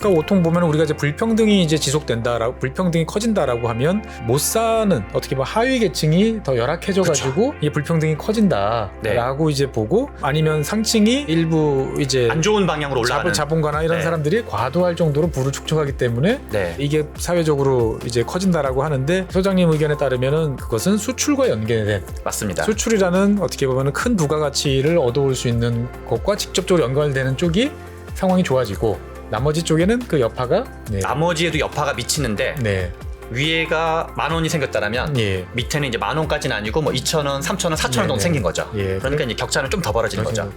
그러니까 보통 보면 우리가 이제 불평등이 이제 지속된다라고, 불평등이 커진다라고 하면 못 사는 어떻게 보면 하위 계층이 더 열악해져가지고 이 불평등이 커진다라고 이제 보고, 아니면 상층이 일부 이제 안 좋은 방향으로 올라가는 자본가나 이런 사람들이 과도할 정도로 부를 축적하기 때문에 이게 사회적으로 이제 커진다라고 하는데, 소장님 의견에 따르면은 그것은 수출과 연계된, 맞습니다. 수출이라는 어떻게 보면 큰 부가가치를 얻어올 수 있는 것과 직접적으로 연관되는 쪽이 상황이 좋아지고, 나머지 쪽에는 그 여파가 나머지에도 여파가 미치는데 위에가 10,000원이 생겼다라면 밑에는 이제 10,000원까지는 아니고 뭐 2,000원, 3,000원, 4,000원 정도 생긴 거죠. 그러니까 이제 격차는 좀 더 벌어지는 거죠.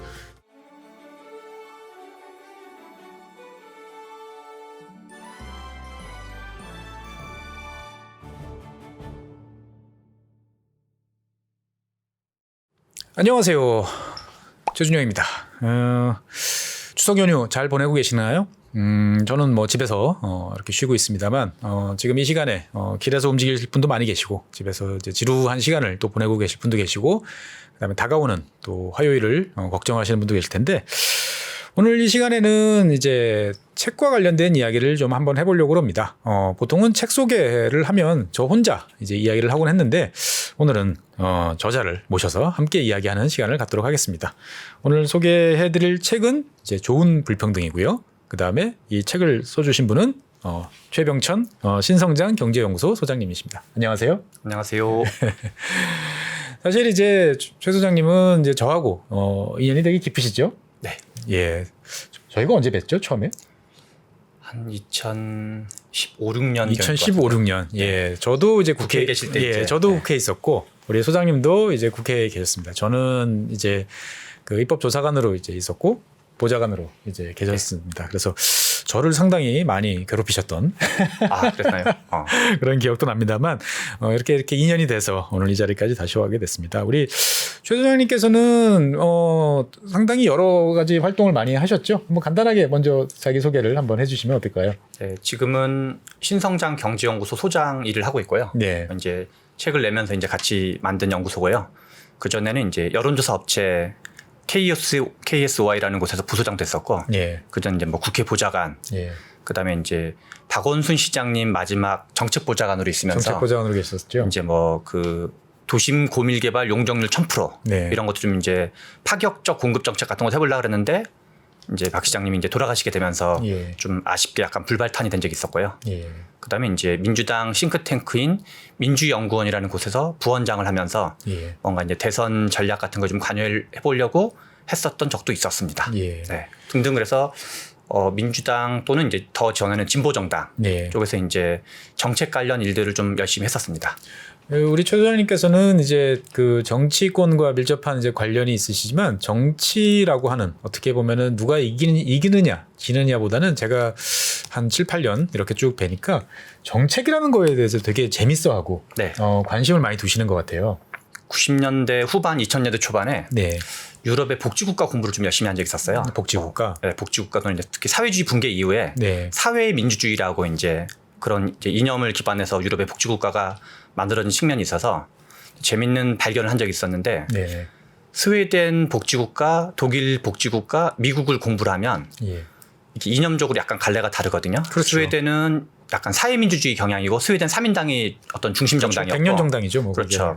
안녕하세요, 최준영입니다. 추석 연휴 잘 보내고 계시나요? 저는 뭐 집에서 이렇게 쉬고 있습니다만, 지금 이 시간에 길에서 움직일 분도 많이 계시고, 집에서 이제 지루한 시간을 또 보내고 계실 분도 계시고, 그다음에 다가오는 또 화요일을 걱정하시는 분도 계실 텐데, 오늘 이 시간에는 이제 책과 관련된 이야기를 좀 한번 해보려고 합니다. 보통은 책 소개를 하면 저 혼자 이제 이야기를 하곤 했는데, 오늘은 저자를 모셔서 함께 이야기하는 시간을 갖도록 하겠습니다. 오늘 소개해드릴 책은 이제 좋은 불평등이고요. 그 다음에 이 책을 써주신 분은 최병천 신성장 경제연구소 소장님이십니다. 안녕하세요. 안녕하세요. 사실 이제 최 소장님은 이제 저하고 인연이 되게 깊으시죠? 네. 예. 저희가 언제 뵀죠? 처음에? 한 2015, 16년. 2015, 16년. 예. 저도 이제 국회에 계실 때. 예. 저도 국회에 있었고, 우리 소장님도 이제 국회에 계셨습니다. 저는 이제 그 입법조사관으로 이제 있었고, 보좌관으로 이제 계셨습니다. 그래서 저를 상당히 많이 괴롭히셨던 그랬나요? 그런 기억도 납니다만, 이렇게 인연이 돼서 오늘 이 자리까지 다시 오게 됐습니다. 우리 최 소장님께서는 상당히 여러 가지 활동을 많이 하셨죠? 한번 간단하게 먼저 자기 소개를 한번 해주시면 어떨까요? 네, 지금은 신성장 경제연구소 소장 일을 하고 있고요. 이제 책을 내면서 이제 같이 만든 연구소고요. 그 전에는 이제 여론조사 업체 KSY라는 곳에서 부소장 됐었고, 그전 이제 뭐 국회 보좌관, 그다음에 이제 박원순 시장님 마지막 정책 보좌관으로 있으면서 정책 보좌관으로 계셨죠. 이제 뭐 그 도심 고밀개발 용적률 1000% 이런 것도 좀 이제 파격적 공급 정책 같은 거 해보려고 그랬는데, 이제 박 시장님이 이제 돌아가시게 되면서 좀 아쉽게 약간 불발탄이 된 적이 있었고요. 그다음에 이제 민주당 싱크탱크인 민주연구원이라는 곳에서 부원장을 하면서 뭔가 이제 대선 전략 같은 거 좀 관여해 보려고 했었던 적도 있었습니다. 등등. 그래서 민주당 또는 이제 더 전에는 진보정당 쪽에서 이제 정책 관련 일들을 좀 열심히 했었습니다. 우리 최 소장님께서는 이제 그 정치권과 밀접한 이제 관련이 있으시지만, 정치라고 하는 어떻게 보면은 누가 이기느냐 지느냐보다는 제가 한 7, 8년 이렇게 쭉 뵈니까 정책이라는 거에 대해서 되게 재밌어하고 관심을 많이 두시는 것 같아요. 90년대 후반, 2000년대 초반에 유럽의 복지국가 공부를 좀 열심히 한 적이 있었어요. 복지국가? 복지국가 또는 특히 사회주의 붕괴 이후에 사회 민주주의라고 이제 그런 이제 이념을 기반해서 유럽의 복지국가가 만들어진 측면이 있어서 재밌는 발견을 한 적이 있었는데, 스웨덴 복지국가, 독일 복지국가, 미국을 공부를 하면 이렇게 이념적으로 약간 갈래가 다르거든요. 스웨덴은 약간 사회민주주의 경향이고, 스웨덴 3인당이 어떤 중심 정당이었고, 100년 정당이죠. 뭐 그렇죠.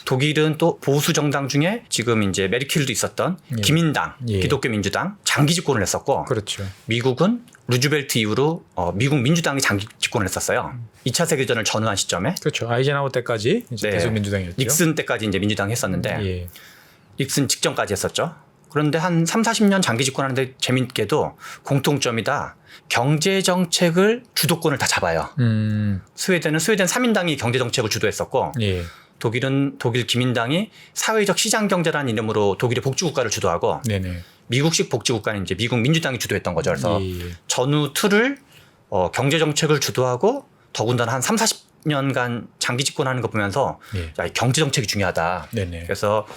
독일은 또 보수 정당 중에 지금 이제 메르켈도 있었던 기민당, 기독교 민주당 장기 집권을 했었고, 미국은 루즈벨트 이후로 미국 민주당이 장기 집권을 했었어요. 2차 세계전을 전후한 시점에. 아이젠하워 때까지 이제 계속 민주당이었죠. 닉슨 때까지 이제 민주당이 했었는데, 닉슨 직전까지 했었죠. 그런데 한 3, 40년 장기 집권하는데 재밌게도 공통점이다. 경제 정책을 주도권을 다 잡아요. 스웨덴은 스웨덴 3인당이 경제 정책을 주도했었고, 독일은 독일 기민당이 사회적 시장 경제라는 이름으로 독일의 복지국가를 주도하고, 미국식 복지국가는 이제 미국 민주당이 주도했던 거죠. 그래서 전후 틀을 경제 정책을 주도하고, 더군다나 한 3, 40년간 장기 집권하는 거 보면서 야, 경제 정책이 중요하다. 그래서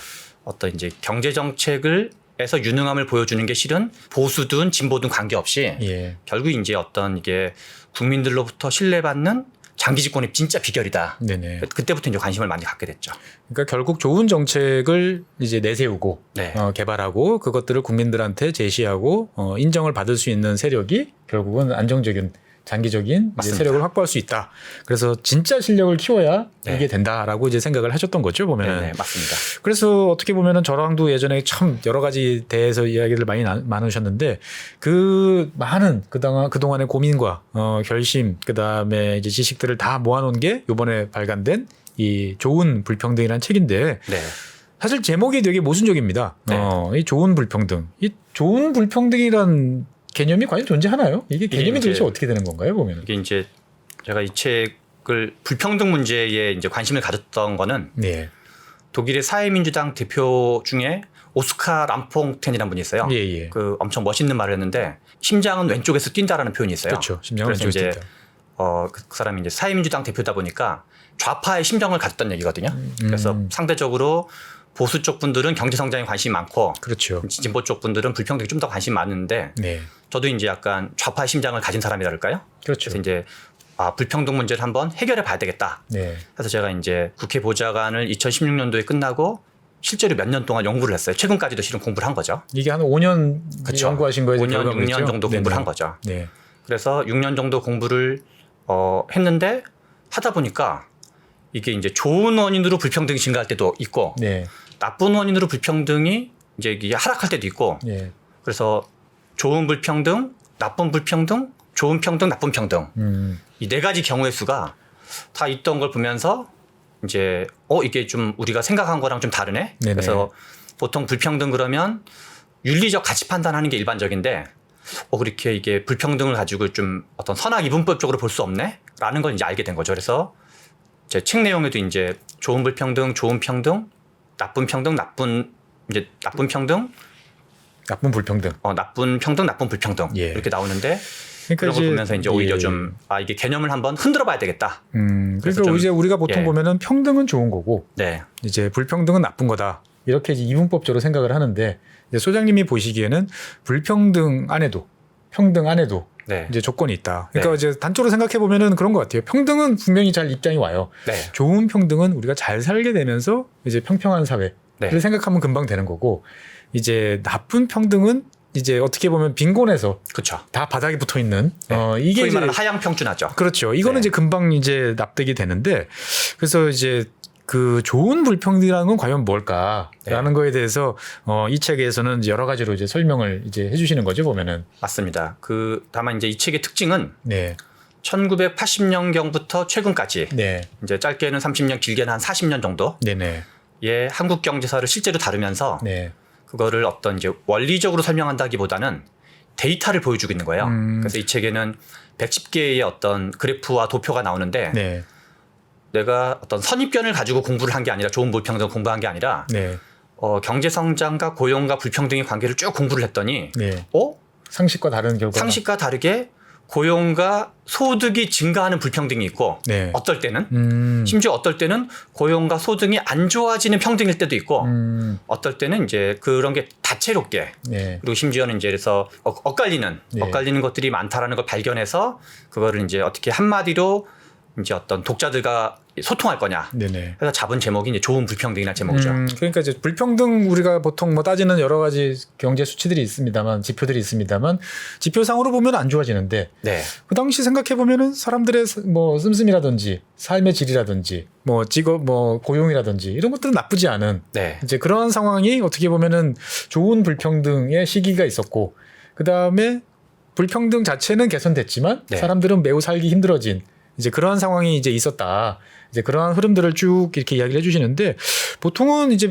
어떤 이제 경제 정책을 에서 유능함을 보여주는 게 실은 보수든 진보든 관계없이 결국 이제 어떤 이게 국민들로부터 신뢰받는 장기 집권이 진짜 비결이다. 네네. 그때부터 이제 관심을 많이 갖게 됐죠. 그러니까 결국 좋은 정책을 이제 내세우고 네. 개발하고 그것들을 국민들한테 제시하고 인정을 받을 수 있는 세력이 결국은 안정적인 장기적인 이제 세력을 확보할 수 있다. 그래서 진짜 실력을 키워야 네. 이게 된다라고 이제 생각을 하셨던 거죠, 보면은. 네, 맞습니다. 그래서 어떻게 보면은 저랑도 예전에 참 여러 가지 대해서 이야기를 많이 나누셨는데 그 많은 그동안의 고민과 결심 그다음에 이제 지식들을 다 모아놓은 게 이번에 발간된 이 좋은 불평등이라는 책인데 네. 사실 제목이 되게 모순적입니다. 네. 이 좋은 불평등. 이 좋은 불평등이란 개념이 과연 존재하나요? 이게 개념이 이게 도대체 어떻게 되는 건가요, 보면? 이게 이제 제가 이 책을 불평등 문제에 이제 관심을 가졌던 거는 네. 독일의 사회민주당 대표 중에 오스카 람퐁텐이라는 분이 있어요. 예, 예. 그 엄청 멋있는 말을 했는데 심장은 왼쪽에서 뛴다라는 표현이 있어요. 그렇죠. 심장은 그래서 왼쪽에서 이제 뛴다. 그 사람이 이제 사회민주당 대표다 보니까 좌파의 심정을 가졌다는 얘기거든요. 그래서 상대적으로 보수 쪽 분들은 경제 성장에 관심이 많고 그렇죠. 진보 쪽 분들은 불평등에 좀 더 관심이 많은데 네. 저도 이제 약간 좌파의 심장을 가진 사람이랄까요? 그렇죠. 그래서 이제 불평등 문제를 한번 해결해 봐야 되겠다. 네. 그래서 제가 이제 국회 보좌관을 2016년도에 끝나고 실제로 몇 년 동안 연구를 했어요. 최근까지도 실은 공부를 한 거죠. 이게 한 5년 그쵸. 연구하신 거에서 5년, 결과물이죠? 6년 정도 공부를 네네. 한 거죠. 네. 그래서 6년 정도 공부를 했는데 하다 보니까 이게 이제 좋은 원인으로 불평등이 증가할 때도 있고 네. 나쁜 원인으로 불평등이 이제 이게 하락할 때도 있고 네. 그래서 좋은 불평등, 나쁜 불평등, 좋은 평등, 나쁜 평등 이 네 가지 경우의 수가 다 있던 걸 보면서 이제 이게 좀 우리가 생각한 거랑 좀 다르네. 네네. 그래서 보통 불평등 그러면 윤리적 가치 판단하는 게 일반적인데 그렇게 이게 불평등을 가지고 좀 어떤 선악 이분법적으로 볼 수 없네라는 걸 이제 알게 된 거죠. 그래서 제 책 내용에도 이제 좋은 불평등, 좋은 평등, 나쁜 평등, 나쁜 평등, 나쁜 불평등. 나쁜 평등, 나쁜 불평등 예. 이렇게 나오는데 그러니까 그런 걸 보면서 이제 오히려 예. 좀 이게 개념을 한번 흔들어봐야 되겠다. 그러니까 좀, 이제 우리가 보통 예. 보면은 평등은 좋은 거고 네, 이제 불평등은 나쁜 거다. 이렇게 이제 이분법적으로 생각을 하는데 이제 소장님이 보시기에는 불평등 안에도 평등 안에도 네, 이제 조건이 있다. 그러니까 네. 이제 단적으로 생각해 보면은 그런 것 같아요. 평등은 분명히 잘 입장이 와요. 네, 좋은 평등은 우리가 잘 살게 되면서 이제 평평한 사회를 네. 생각하면 금방 되는 거고 이제 나쁜 평등은 이제 어떻게 보면 빈곤에서 그렇죠. 다 바닥에 붙어 있는 네. 이게 소위 이제 말하는 하향 평준화죠. 그렇죠. 이거는 네. 이제 금방 이제 납득이 되는데 그래서 이제 그 좋은 불평등이라는 건 과연 뭘까라는 네. 거에 대해서 이 책에서는 이제 여러 가지로 이제 설명을 이제 해주시는 거죠 보면은. 맞습니다. 다만 이제 이 책의 특징은 네. 1980년경부터 최근까지 네. 이제 짧게는 30년, 길게는 한 40년 정도의 네네. 한국 경제사를 실제로 다루면서 네. 그거를 어떤 이제 원리적으로 설명한다기보다는 데이터를 보여주고 있는 거예요. 그래서 이 책에는 110개의 어떤 그래프와 도표가 나오는데 네. 내가 어떤 선입견을 가지고 공부를 한 게 아니라 좋은 불평등을 공부한 게 아니라 네. 경제 성장과 고용과 불평등의 관계를 쭉 공부를 했더니 네. 상식과 다른 결과. 상식과 다르게 고용과 소득이 증가하는 불평등이 있고 네. 어떨 때는 심지어 어떨 때는 고용과 소득이 안 좋아지는 평등일 때도 있고 어떨 때는 이제 그런 게 다채롭게 네. 그리고 심지어는 이제 그래서 엇갈리는 예. 것들이 많다라는 걸 발견해서 그거를 이제 어떻게 한마디로 이제 어떤 독자들과 소통할 거냐. 네네. 그래서 잡은 제목이 이제 좋은 불평등이라는 제목이죠. 그러니까 이제 불평등 우리가 보통 뭐 따지는 여러 가지 경제 수치들이 있습니다만 지표들이 있습니다만 지표상으로 보면 안 좋아지는데 네. 그 당시 생각해 보면은 사람들의 뭐 씀씀이라든지 삶의 질이라든지 뭐 직업 뭐 고용이라든지 이런 것들은 나쁘지 않은 네. 이제 그러한 상황이 어떻게 보면은 좋은 불평등의 시기가 있었고 그 다음에 불평등 자체는 개선됐지만 네. 사람들은 매우 살기 힘들어진 이제 그러한 상황이 이제 있었다. 이제 그러한 흐름들을 쭉 이렇게 이야기를 해주시는데 보통은 이제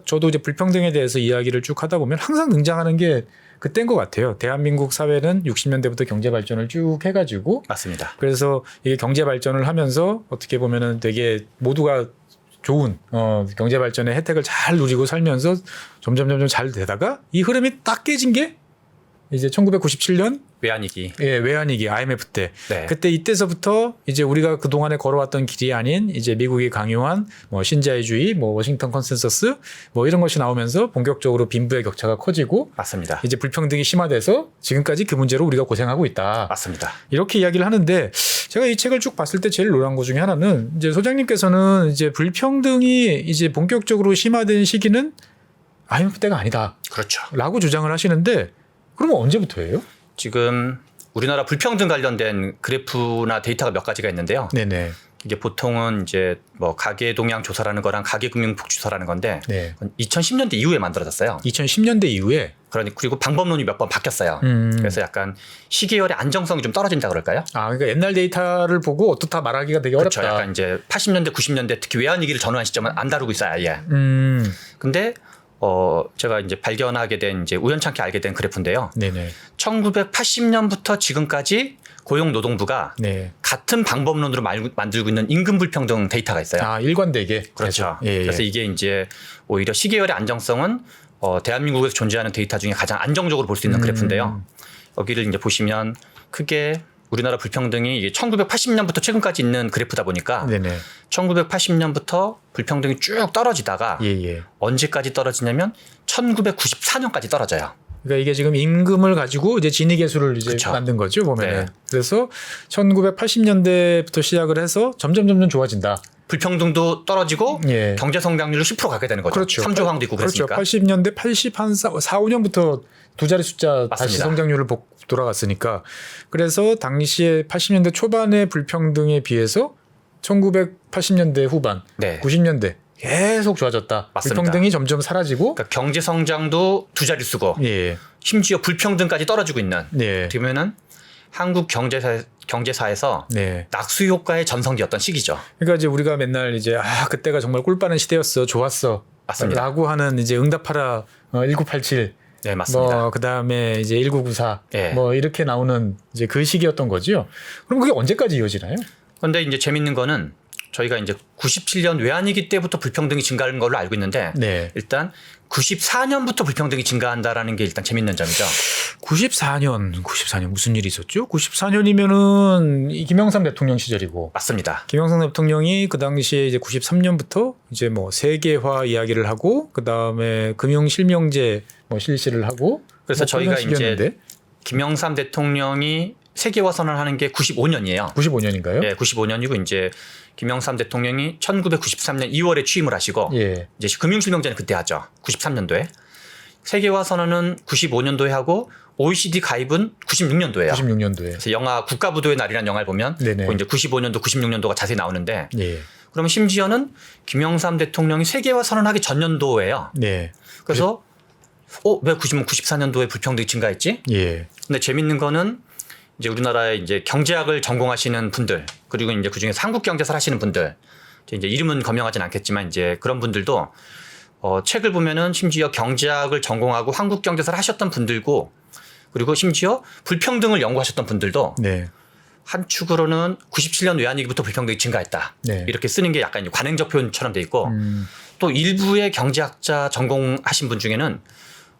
저도 이제 불평등에 대해서 이야기를 쭉 하다 보면 항상 등장하는 게 그때인 것 같아요. 대한민국 사회는 60년대부터 경제 발전을 쭉 해가지고 맞습니다. 그래서 이게 경제 발전을 하면서 어떻게 보면은 되게 모두가 좋은 경제 발전의 혜택을 잘 누리고 살면서 점점 잘 되다가 이 흐름이 딱 깨진 게 이제 1997년 외환위기. 예, 외환위기 IMF 때. 네. 그때 이때서부터 이제 우리가 그 동안에 걸어왔던 길이 아닌 이제 미국이 강요한 뭐 신자유주의, 뭐 워싱턴 컨센서스 뭐 이런 것이 나오면서 본격적으로 빈부의 격차가 커지고 맞습니다. 이제 불평등이 심화돼서 지금까지 그 문제로 우리가 고생하고 있다. 맞습니다. 이렇게 이야기를 하는데 제가 이 책을 쭉 봤을 때 제일 놀란 것 중에 하나는 이제 소장님께서는 이제 불평등이 이제 본격적으로 심화된 시기는 IMF 때가 아니다. 그렇죠. 라고 주장을 하시는데 그러면 언제부터예요? 지금 우리나라 불평등 관련된 그래프나 데이터가 몇 가지가 있는데요. 네네. 이게 보통은 이제 뭐 가계 동향 조사라는 거랑 가계 금융 복지조사라는 건데 네. 2010년대 이후에 만들어졌어요. 2010년대 이후에 그리고 방법론이 몇 번 바뀌었어요. 그래서 약간 시계열의 안정성이 좀 떨어진다 그럴까요? 아, 그러니까 옛날 데이터를 보고 어떻다 말하기가 되게 그렇죠. 어렵다. 약간 이제 80년대, 90년대 특히 외환위기를 전후한 시점은 안 다루고 있어요, 아예. 근데 제가 이제 발견하게 된 이제 우연찮게 알게 된 그래프인데요. 네네. 1980년부터 지금까지 고용노동부가 네. 같은 방법론으로 만들고 있는 임금 불평등 데이터가 있어요. 아, 일관되게. 그렇죠. 예, 예. 그래서 이게 이제 오히려 시계열의 안정성은 대한민국에서 존재하는 데이터 중에 가장 안정적으로 볼 수 있는 그래프인데요. 여기를 이제 보시면 크게 우리나라 불평등이 이게 1980년부터 최근까지 있는 그래프다 보니까 네네. 1980년부터 불평등이 쭉 떨어지다가 예, 예. 언제까지 언제까지 떨어지냐면 1994년까지 떨어져요. 그러니까 이게 지금 임금을 가지고 이제 진위계수를 이제 그쵸. 만든 거죠, 보면은. 네. 그래서 1980년대부터 시작을 해서 점점 좋아진다. 불평등도 떨어지고 예. 경제 성장률도 10% 가게 되는 거죠. 그렇죠. 3조항도 있고 그렇죠. 그랬으니까. 80년대 80한 4, 5년부터 두 자리 숫자 다시 맞습니다. 성장률을 돌아갔으니까 그래서 당시에 80년대 초반의 불평등에 비해서 1980년대 후반, 네. 90년대 계속 좋아졌다. 맞습니다. 불평등이 점점 사라지고 그러니까 경제 성장도 두 자리 쓰고 예. 심지어 불평등까지 떨어지고 있는 네. 어떻게 보면은 한국 경제사에서 네. 낙수 효과의 전성기였던 시기죠. 그러니까 이제 우리가 맨날 이제 그때가 정말 꿀빠른 시대였어. 좋았어. 맞습니다. 라고 하는 이제 응답하라 1987 네, 맞습니다. 뭐 그다음에 이제 1994 예. 뭐 이렇게 나오는 이제 그 시기였던 거죠. 그럼 그게 언제까지 이어지나요? 그런데 이제 재밌는 거는 저희가 이제 97년 외환위기 때부터 불평등이 증가하는 걸로 알고 있는데 네. 일단 94년부터 불평등이 증가한다라는 게 일단 재밌는 점이죠. 94년 무슨 일이 있었죠? 94년이면은 김영삼 대통령 시절이고 맞습니다. 김영삼 대통령이 그 당시에 이제 93년부터 이제 뭐 세계화 이야기를 하고 그다음에 금융 실명제 뭐 실시를 하고 그래서 뭐 저희가 그런 이제 시기였는데. 김영삼 대통령이 세계화 선언을 하는 게 95년이에요. 95년인가요? 네, 95년이고 이제 김영삼 대통령이 1993년 2월에 취임을 하시고 예. 이제 금융실명제는 그때 하죠. 93년도에. 세계화 선언은 95년도에 하고 OECD 가입은 96년도예요. 96년도에. 그래서 영화 국가부도의 날이라는 영화를 보면 네네. 그 이제 95년도, 96년도가 자세히 나오는데 예. 그러면 심지어는 김영삼 대통령이 세계화 선언하기 전년도예요. 네. 그래서 왜 94년도에 불평등이 증가했지? 예. 근데 재밌는 거는 이제 우리나라에 이제 경제학을 전공하시는 분들 그리고 이제 그중에서 한국 경제사를 하시는 분들 이제 이름은 거명하진 않겠지만 이제 그런 분들도 책을 보면은 심지어 경제학을 전공하고 한국 경제사를 하셨던 분들고 그리고 심지어 불평등을 연구하셨던 분들도 네. 한 축으로는 97년 외환위기부터 불평등이 증가했다. 네. 이렇게 쓰는 게 약간 관행적 표현처럼 돼 있고 또 일부의 경제학자 전공하신 분 중에는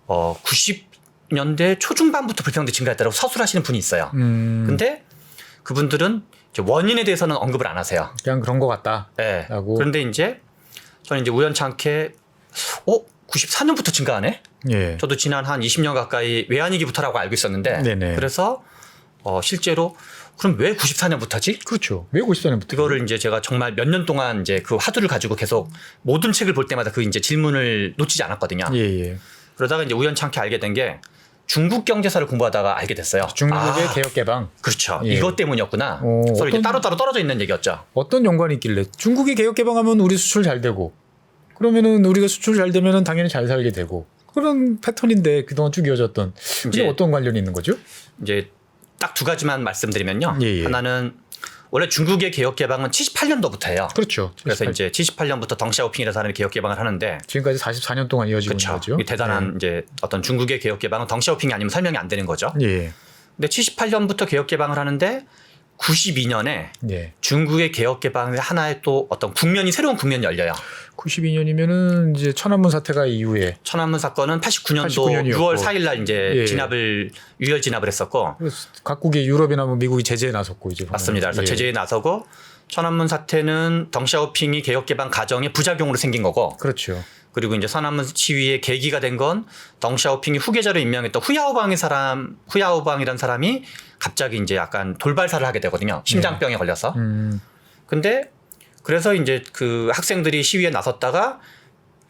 90년대 초중반부터 불평등이 증가했다고 서술하시는 분이 있어요. 근데 그분들은 이제 원인에 대해서는 언급을 안 하세요. 그냥 그런 것 같다. 네. 라고. 그런데 이제 저는 이제 우연찮게 94년부터 증가하네? 예. 저도 지난 한 20년 가까이 외환위기부터라고 알고 있었는데 네네. 그래서 실제로 그럼 왜 94년부터지? 그렇죠. 왜 94년부터? 그거를 이제 제가 정말 몇 년 동안 이제 그 화두를 가지고 계속 모든 책을 볼 때마다 그 이제 질문을 놓치지 않았거든요. 예, 예. 그러다가 이제 우연찮게 알게 된 게 중국 경제사를 공부하다가 알게 됐어요. 중국의 개혁 개방. 그렇죠. 예. 이것 때문이었구나. 오, 서로 이제 어떤- 따로따로 떨어져 있는 얘기였죠. 어떤 연관이 있길래 중국이 개혁 개방하면 우리 수출 잘 되고 그러면은 우리가 수출 잘 되면은 당연히 잘 살게 되고 그런 패턴인데 그동안 쭉 이어졌던 이게 이제- 어떤 관련이 있는 거죠? 이제 딱 두 가지만 말씀드리면요. 예, 예. 하나는 원래 중국의 개혁 개방은 78년도부터예요. 그렇죠. 그래서 이제 78년부터 덩샤오핑이라는 사람이 개혁 개방을 하는데 지금까지 44년 동안 이어지고 있는 그렇죠. 거죠. 이 대단한 이제 어떤 중국의 개혁 개방은 덩샤오핑이 아니면 설명이 안 되는 거죠. 예. 근데 78년부터 개혁 개방을 하는데 92년에 예. 중국의 개혁 개방의 하나의 또 어떤 새로운 국면이 열려요. 92년이면은 이제 천안문 사태가 이후에 천안문 사건은 89년도 89년이었고. 6월 4일 날 이제 예. 유혈 진압을 했었고 그래서 각국이 유럽이나 뭐 미국이 제재에 나섰고 이제 맞습니다. 그래서 예. 제재에 나서고 천안문 사태는 덩샤오핑이 개혁 개방 과정의 부작용으로 생긴 거고 그렇죠. 그리고 이제 천안문 시위의 계기가 된 건 덩샤오핑이 후계자로 임명했던 후야오방이라는 사람이 갑자기 이제 약간 돌발사를 하게 되거든요. 심장병에 걸려서. 근데 그래서 이제 그 학생들이 시위에 나섰다가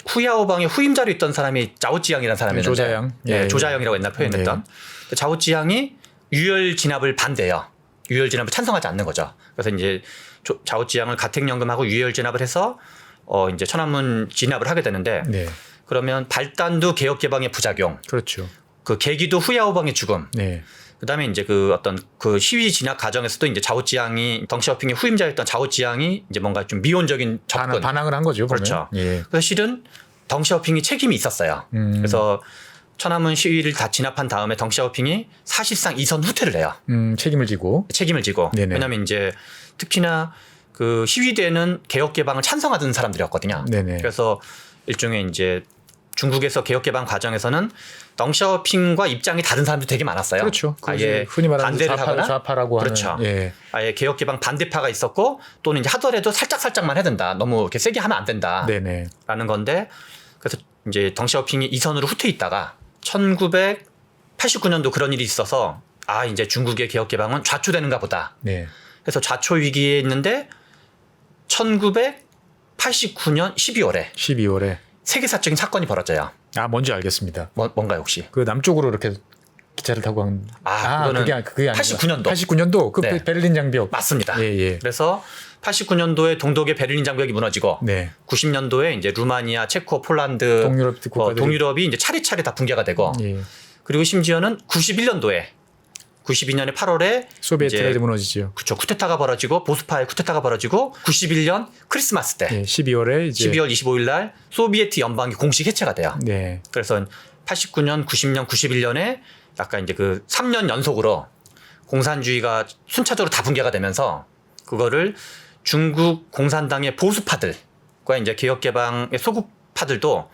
후야오방의 후임자로 있던 사람이 자오지양이라는 사람이었는데 조자양. 예, 조자양이라고 옛날 표현했던 자오지양이 유혈 진압을 반대해요. 유혈 진압을 찬성하지 않는 거죠. 그래서 이제 자오지양을 가택연금하고 유혈 진압을 해서 이제 천안문 진압을 하게 되는데 네. 그러면 발단도 개혁 개방의 부작용, 그렇죠. 그 계기도 후야오방의 죽음. 네. 그다음에 이제 그 어떤 그 시위 진압 과정에서도 이제 자오지양이 덩샤오핑의 후임자였던 자오지양이 이제 뭔가 좀 미온적인 접근 반항을 한 거죠. 보면. 그렇죠. 예. 그래서 실은 덩샤오핑이 책임이 있었어요. 그래서 천안문 시위를 다 진압한 다음에 덩샤오핑이 사실상 이선 후퇴를 해요. 책임을 지고. 네네. 왜냐하면 이제 특히나 그 시위대는 개혁 개방을 찬성하던 사람들이었거든요. 네네. 그래서 일종의 이제 중국에서 개혁 개방 과정에서는 덩샤오핑과 입장이 다른 사람도 되게 많았어요. 그렇죠. 아예 흔히 말하는 반대를 하거나 좌파라고 그렇죠. 하는. 예. 아예 개혁 개방 반대파가 있었고 또는 이제 하더라도 살짝만 해야 된다. 너무 이렇게 세게 하면 안 된다. 네네. 라는 건데 그래서 이제 덩샤오핑이 이선으로 후퇴 있다가 1989년도 그런 일이 있어서 이제 중국의 개혁 개방은 좌초되는가 보다. 네. 그래서 좌초 위기에 있는데 1989년 12월에. 세계사적인 사건이 벌어져요. 뭔지 알겠습니다. 뭔가요 혹시? 그 남쪽으로 이렇게 기차를 타고 간. 그거는 그게 아니라 89년도. 89년도 그 네. 베를린 장벽. 맞습니다. 예. 그래서 89년도에 동독의 베를린 장벽이 무너지고 네. 90년도에 이제 루마니아, 체코, 폴란드, 동유럽 국가들이 동유럽이 이제 차례차례 다 붕괴가 되고 예. 그리고 심지어는 91년도에 92년의 8월에 소비에트가 무너지죠. 그렇죠. 쿠데타가 벌어지고 보수파의 쿠데타가 벌어지고 91년 크리스마스 때 예, 12월에 이제 12월 25일 날 소비에트 연방이 공식 해체가 돼요. 네. 그래서 89년, 90년, 91년에 약간 이제 그 3년 연속으로 공산주의가 순차적으로 다 붕괴가 되면서 그거를 중국 공산당의 보수파들과 이제 개혁개방의 소극파들도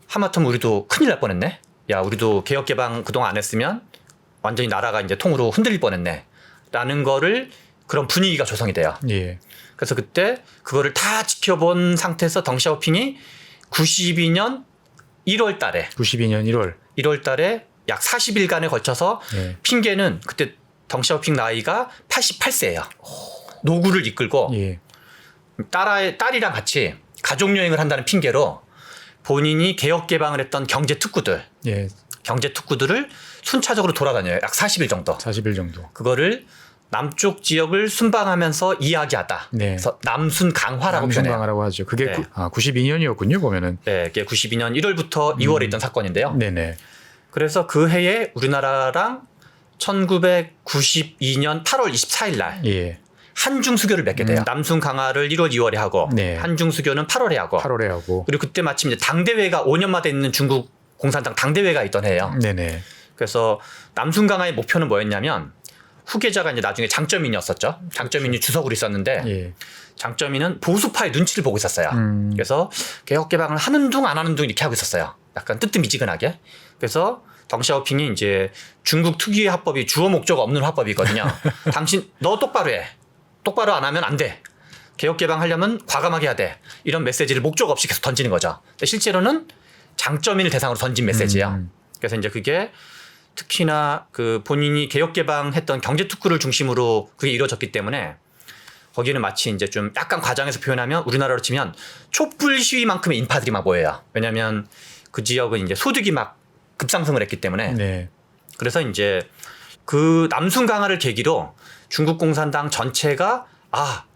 하마터면 우리도 큰일 날 뻔했네. 야, 우리도 개혁개방 그동안 안 했으면 완전히 나라가 이제 통으로 흔들릴 뻔했네. 라는 거를 그런 분위기가 조성이 돼요. 예. 그래서 그때 그거를 다 지켜본 상태에서 덩샤오핑이 92년 1월 달에 1월 달에 약 40일간에 걸쳐서 예. 핑계는 그때 덩샤오핑 나이가 88세예요. 노구를 이끌고 예. 딸이랑 같이 가족여행을 한다는 핑계로 본인이 개혁 개방을 했던 경제 특구들을 순차적으로 돌아다녀요. 약 40일 정도. 40일 정도. 그거를 남쪽 지역을 순방하면서 이야기하다. 네. 그래서 남순 강화라고 표현해요. 남순강화라고 하죠. 그게 네. 92년이었군요, 보면은. 네, 그게 92년 1월부터 2월에 있던 사건인데요. 네네. 그래서 그 해에 우리나라랑 1992년 8월 24일 날 예. 한중 수교를 맺게 돼요. 남순 강화를 1월, 2월에 하고 네. 한중 수교는 8월에 하고 8월에 하고. 그리고 그때 마침 이제 당대회가 5년마다 있는 중국 공산당 당대회가 있던 해예요. 네네. 그래서 남순 강화의 목표는 뭐였냐면 후계자가 이제 나중에 장쩌민이었었죠. 장쩌민이 주석으로 있었는데 예. 장쩌민은 보수파의 눈치를 보고 있었어요. 그래서 개혁 개방을 하는 둥 안 하는 둥 이렇게 하고 있었어요. 약간 뜨뜻미지근하게. 그래서 덩샤오핑이 이제 중국 특유의 화법이 주어 목적 없는 화법이거든요. 당신 너 똑바로 해. 똑바로 안 하면 안 돼. 개혁 개방하려면 과감하게 해야 돼. 이런 메시지를 목적 없이 계속 던지는 거죠. 근데 실제로는 장쩌민을 대상으로 던진 메시지예요. 그래서 이제 그게 특히나 그 본인이 개혁 개방했던 경제 특구를 중심으로 그게 이루어졌기 때문에 거기는 마치 이제 좀 약간 과장해서 표현하면 우리나라로 치면 촛불 시위만큼의 인파들이 막 모여요. 왜냐하면 그 지역은 이제 소득이 막 급상승을 했기 때문에. 네. 그래서 이제 그 남순 강화를 계기로 중국 공산당 전체가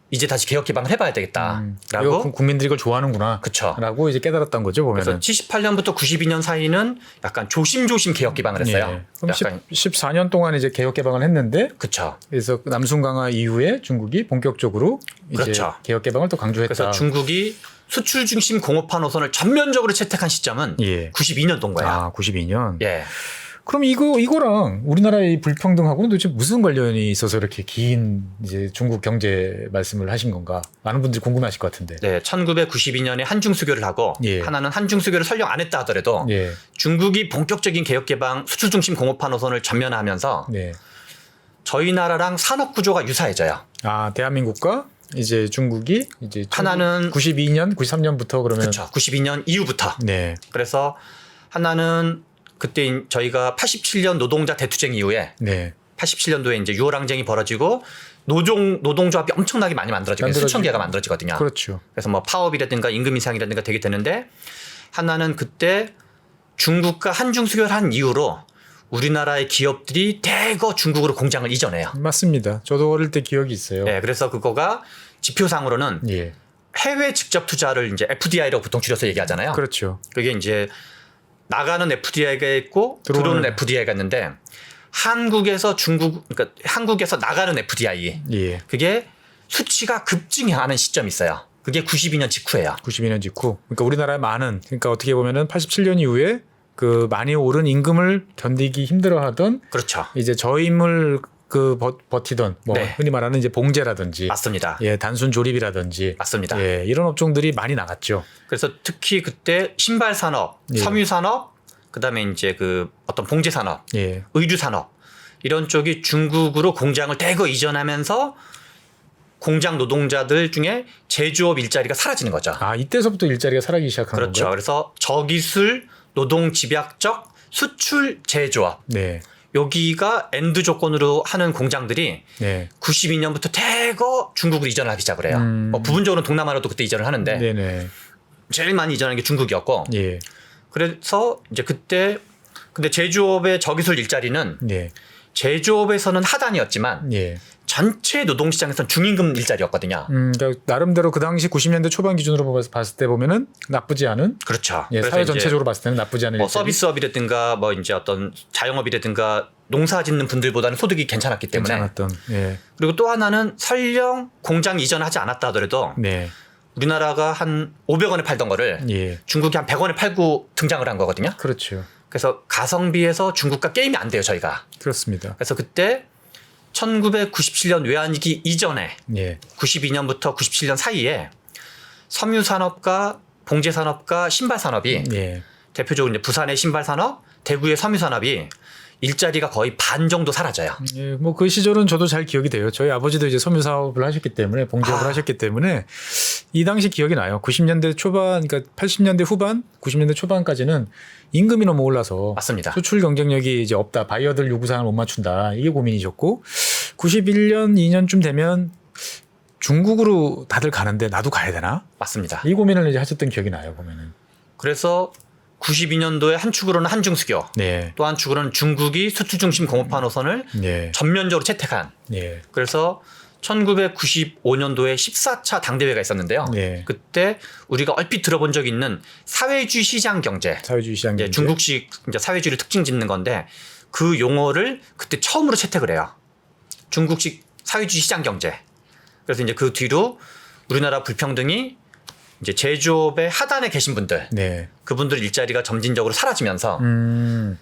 이제 다시 개혁 개방을 해봐야 되겠다라고 국민들이 이걸 좋아하는구나. 그쵸. 라고 이제 깨달았던 거죠, 보면은. 그래서 78년부터 92년 사이는 약간 조심조심 개혁 개방을 했어요. 예. 그럼 약간 14년 동안 이제 개혁 개방을 했는데 그렇죠. 그래서 남순 강화 이후에 중국이 본격적으로 이제 그렇죠. 개혁 개방을 또 강조했다. 그래서 중국이 수출 중심 공업화 노선을 전면적으로 채택한 시점은 예. 92년도인 거예요. 92년. 예. 그럼 이거랑 우리나라의 불평등하고는 도대체 무슨 관련이 있어서 이렇게 긴 이제 중국 경제 말씀을 하신 건가? 많은 분들이 궁금해하실 것 같은데. 네, 1992년에 한중 수교를 하고 예. 하나는 한중 수교를 설령 안 했다 하더라도 예. 중국이 본격적인 개혁 개방 수출 중심 공업화 노선을 전면화하면서 네. 저희 나라랑 산업 구조가 유사해져요. 아, 대한민국과 이제 중국이 이제 하나는 92년, 93년부터 그러면 그렇죠. 92년 이후부터. 네. 그래서 하나는 그때 저희가 87년 노동자 대투쟁 이후에 네. 87년도에 이제 유월항쟁이 벌어지고 노동조합이 엄청나게 많이 만들어지고 수천 개가 만들어지거든요. 그렇죠. 그래서 뭐 파업이라든가 임금 인상이라든가 되게 되는데 하나는 그때 중국과 한중 수교를 한 이후로 우리나라의 기업들이 대거 중국으로 공장을 이전해요. 맞습니다. 저도 어릴 때 기억이 있어요. 네, 그래서 그거가 지표상으로는 예. 해외 직접 투자를 이제 FDI라고 보통 줄여서 얘기하잖아요. 그렇죠. 그게 이제 나가는 FDI가 있고 들어오는 FDI가 있는데 한국에서 그러니까 한국에서 나가는 FDI 예. 그게 수치가 급증하는 시점이 있어요. 그게 92년 직후예요. 92년 직후. 그러니까 우리나라의 많은 그러니까 어떻게 보면은 87년 이후에 그 많이 오른 임금을 견디기 힘들어하던 그렇죠. 이제 저임을 그 버티던 뭐 네. 흔히 말하는 이제 봉제라든지 맞습니다. 예, 단순 조립이라든지 맞습니다. 예, 이런 업종들이 많이 나갔죠. 그래서 특히 그때 신발 산업, 예. 섬유 산업, 그다음에 이제 그 어떤 봉제 산업, 예. 의류 산업 이런 쪽이 중국으로 공장을 대거 이전하면서 공장 노동자들 중에 제조업 일자리가 사라지는 거죠. 아, 이때서부터 일자리가 사라지기 시작한 그렇죠. 건가요? 그래서 저기술, 노동 집약적, 수출 제조업 네. 여기가 엔드 조건으로 하는 공장들이 네. 92년부터 대거 중국으로 이전을 하기 시작을 해요. 뭐 부분적으로 동남아로도 그때 이전을 하는데 네네. 제일 많이 이전한 게 중국이었고 예. 그래서 이제 그때 근데 제조업의 저기술 일자리는 예. 제조업에서는 하단이었지만 예. 전체 노동시장에서는 중임금 일자리였거든요. 그러니까 나름대로 그 당시 90년대 초반 기준으로 봤을 때 보면은 나쁘지 않은 그렇죠. 예, 그래서 사회 이제 전체적으로 봤을 때는 나쁘지 않은 뭐 일자리. 서비스업이라든가 뭐 이제 어떤 자영업이라든가 농사 짓는 분들보다는 소득이 괜찮았기 때문에 괜찮았던. 예. 그리고 또 하나는 설령 공장 이전하지 않았다 하더라도 네. 우리나라가 한 500원에 팔던 거를 예. 중국이 한 100원에 팔고 등장을 한 거거든요. 그렇죠. 그래서 가성비에서 중국과 게임이 안 돼요, 저희가. 그렇습니다. 그래서 그때 1997년 외환위기 이전에 예. 92년부터 97년 사이에 섬유 산업과 봉제 산업과 신발 산업이 예. 대표적으로 이제 부산의 신발 산업, 대구의 섬유 산업이 일자리가 거의 반 정도 사라져요. 예, 뭐 그 시절은 저도 잘 기억이 돼요. 저희 아버지도 이제 섬유 사업을 하셨기 때문에 봉제업을 하셨기 때문에 이 당시 기억이 나요. 90년대 초반, 그러니까 80년대 후반, 90년대 초반까지는 임금이 너무 올라서 맞습니다. 수출 경쟁력이 이제 없다. 바이어들 요구사항을 못 맞춘다. 이게 고민이셨고 91년, 2년쯤 되면 중국으로 다들 가는데 나도 가야 되나? 맞습니다. 이 고민을 이제 하셨던 기억이 나요. 보면은. 그래서 92년도에 한 축으로는 한중수교, 네. 또 한 축으로는 중국이 수출 중심 공업화 노선을 네. 전면적으로 채택한. 네. 그래서 1995년도에 14차 당대회가 있었는데요. 네. 그때 우리가 얼핏 들어본 적이 있는 사회주의 시장 경제, 사회주의 시장 경제. 중국식 이제 사회주의를 특징 짓는 건데 그 용어를 그때 처음으로 채택을 해요. 중국식 사회주의 시장 경제. 그래서 이제 그 뒤로 우리나라 불평등이 이제 제조업의 하단에 계신 분들, 네. 그분들 일자리가 점진적으로 사라지면서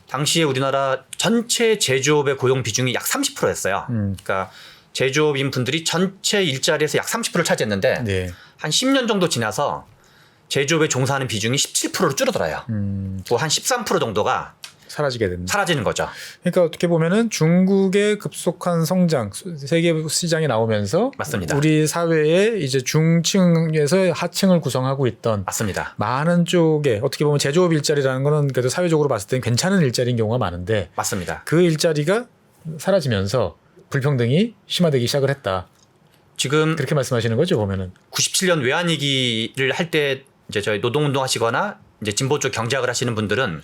당시에 우리나라 전체 제조업의 고용 비중이 약 30%였어요. 그러니까 제조업인 분들이 전체 일자리에서 약 30%를 차지했는데 네. 한 10년 정도 지나서 제조업에 종사하는 비중이 17%로 줄어들어요. 또 한 13% 정도가 사라지게 된다. 사라지는 거죠. 그러니까 어떻게 보면은 중국의 급속한 성장, 세계 시장에 나오면서 맞습니다. 우리 사회에 이제 중층에서 하층을 구성하고 있던 맞습니다. 많은 쪽에 어떻게 보면 제조업 일자리라는 거는 그래도 사회적으로 봤을 땐 괜찮은 일자리인 경우가 많은데 맞습니다. 그 일자리가 사라지면서 불평등이 심화되기 시작을 했다. 지금 그렇게 말씀하시는 거죠, 보면은. 97년 외환위기를 할 때 이제 저희 노동운동 하시거나 이제 진보 쪽 경제학을 하시는 분들은